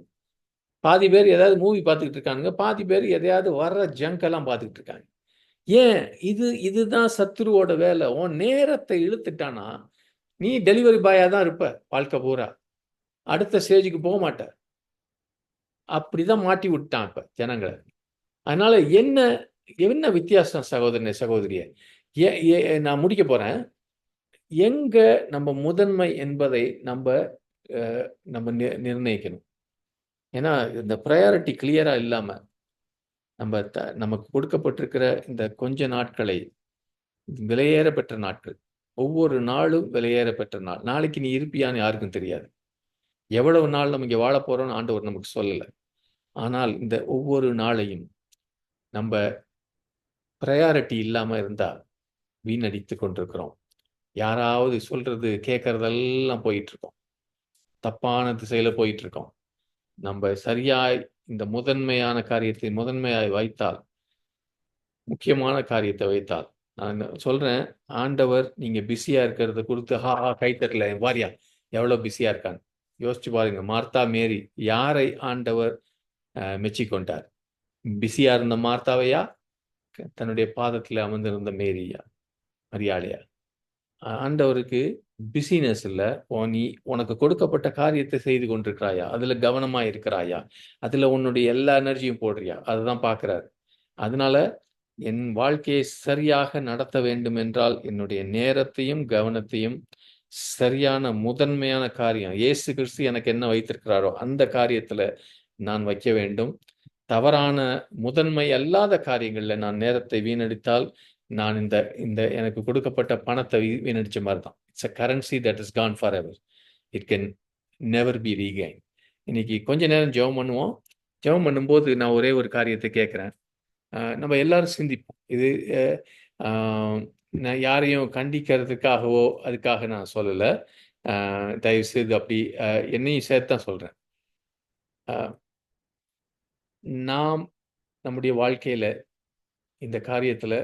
பாதி பேர் ஏதாவது மூவி பார்த்துக்கிட்டு இருக்கானுங்க, பாதி பேர் எதையாவது வர்ற ஜங்கெல்லாம் பார்த்துக்கிட்டு இருக்காங்க. ஏன்? இதுதான் சத்துருவோட வேலை. உன் நேரத்தை இழுத்துட்டானா நீ டெலிவரி பாயா தான் இருப்ப வாழ்க்கை பூரா. அடுத்த ஸ்டேஜுக்கு போக மாட்ட. அப்படிதான் மாட்டி விட்டான் இப்ப ஜனங்களை. அதனால என்ன வித்தியாசம் சகோதரனே சகோதரியே? நான் முடிக்க போறேன். எங்க நம்ம முதன்மை என்பதை நம்ம நிர்ணயிக்கணும். ஏன்னா இந்த ப்ரையாரிட்டி கிளியரா இல்லாம நமக்கு கொடுக்கப்பட்டிருக்கிற இந்த கொஞ்ச நாட்களை விலையேற பெற்ற நாட்கள், ஒவ்வொரு நாளும் விலையேற பெற்ற நாள். நாளைக்கு நீ இருப்பியான்னு யாருக்கும் தெரியாது. எவ்வளவு நாள் நம்ம இங்கே வாழ போறோம்னு ஆண்டவர் நமக்கு சொல்லலை. ஆனால் இந்த ஒவ்வொரு நாளையும் நம்ம ப்ரையாரிட்டி இல்லாம இருந்தா வீணடித்து கொண்டிருக்கிறோம். யாராவது சொல்றது கேட்கறதெல்லாம் போயிட்டு இருக்கோம். தப்பான திசையில போயிட்டு இருக்கோம். நம்ம சரியாய் இந்த முதன்மையான காரியத்தை முதன்மையாய் வைத்தால், முக்கியமான காரியத்தை வைத்தால், நான் சொல்றேன், ஆண்டவர் நீங்க பிஸியா இருக்கிறத கொடுத்து கைத்தட்டல வாரியா எவ்வளவு பிஸியா இருக்காங்க யோசிச்சு பாருங்க. மார்த்தா மேரி யாரை ஆண்டவர் மெச்சிக்கொண்டார்? பிஸியா இருந்த மார்த்தாவையா, தன்னுடைய பாதத்தில் அமர்ந்திருந்த மேரியா, மரியாளையா? ஆண்டவருக்கு பிஸினஸ் இல்லை. நீ உனக்கு கொடுக்கப்பட்ட காரியத்தை செய்து கொண்டிருக்கிறாயா? அதுல கவனமா இருக்கிறாயா? அதுல உன்னுடைய எல்லா எனர்ஜியும் போடுறியா? அதுதான் பார்க்கிறாரு. அதனால என் வாழ்க்கையை சரியாக நடத்த வேண்டும் என்றால் என்னுடைய நேரத்தையும் கவனத்தையும் சரியான முதன்மையான காரியம், இயேசு கிறிஸ்து எனக்கு என்ன வைத்திருக்கிறாரோ அந்த காரியத்துல நான் வைக்க வேண்டும். தவறான முதன்மை அல்லாத காரியங்கள்ல நான் நேரத்தை வீணடித்தால் நான் இந்த எனக்கு கொடுக்கப்பட்ட பணத்தை வீணடிச்ச மாதிரி தான். It's a currency that is gone forever எவர். It can never be regain. இன்னைக்கு கொஞ்ச நேரம் ஜெபம் பண்ணுவோம். ஜெபம் பண்ணும்போது நான் ஒரே ஒரு காரியத்தை கேட்குறேன். நம்ம எல்லாரும் சிந்திப்போம். இது நான் யாரையும் கண்டிக்கிறதுக்காகவோ அதுக்காக நான் சொல்லலை. தயவு செய்து அப்படி என்னையும் சேர்த்து தான் சொல்கிறேன். நாம் நம்முடைய வாழ்க்கையில் இந்த காரியத்தில்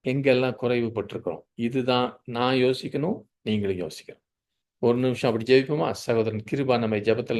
எங்கெல்லாம் குறைவுபட்டிருக்கிறோம், இதுதான் நான் யோசிக்கணும், நீங்களும் யோசிக்கணும். ஒரு நிமிஷம் அப்படி ஜெபிப்போமா? சகோதரன் கிருபா நம்மை ஜெபத்தில்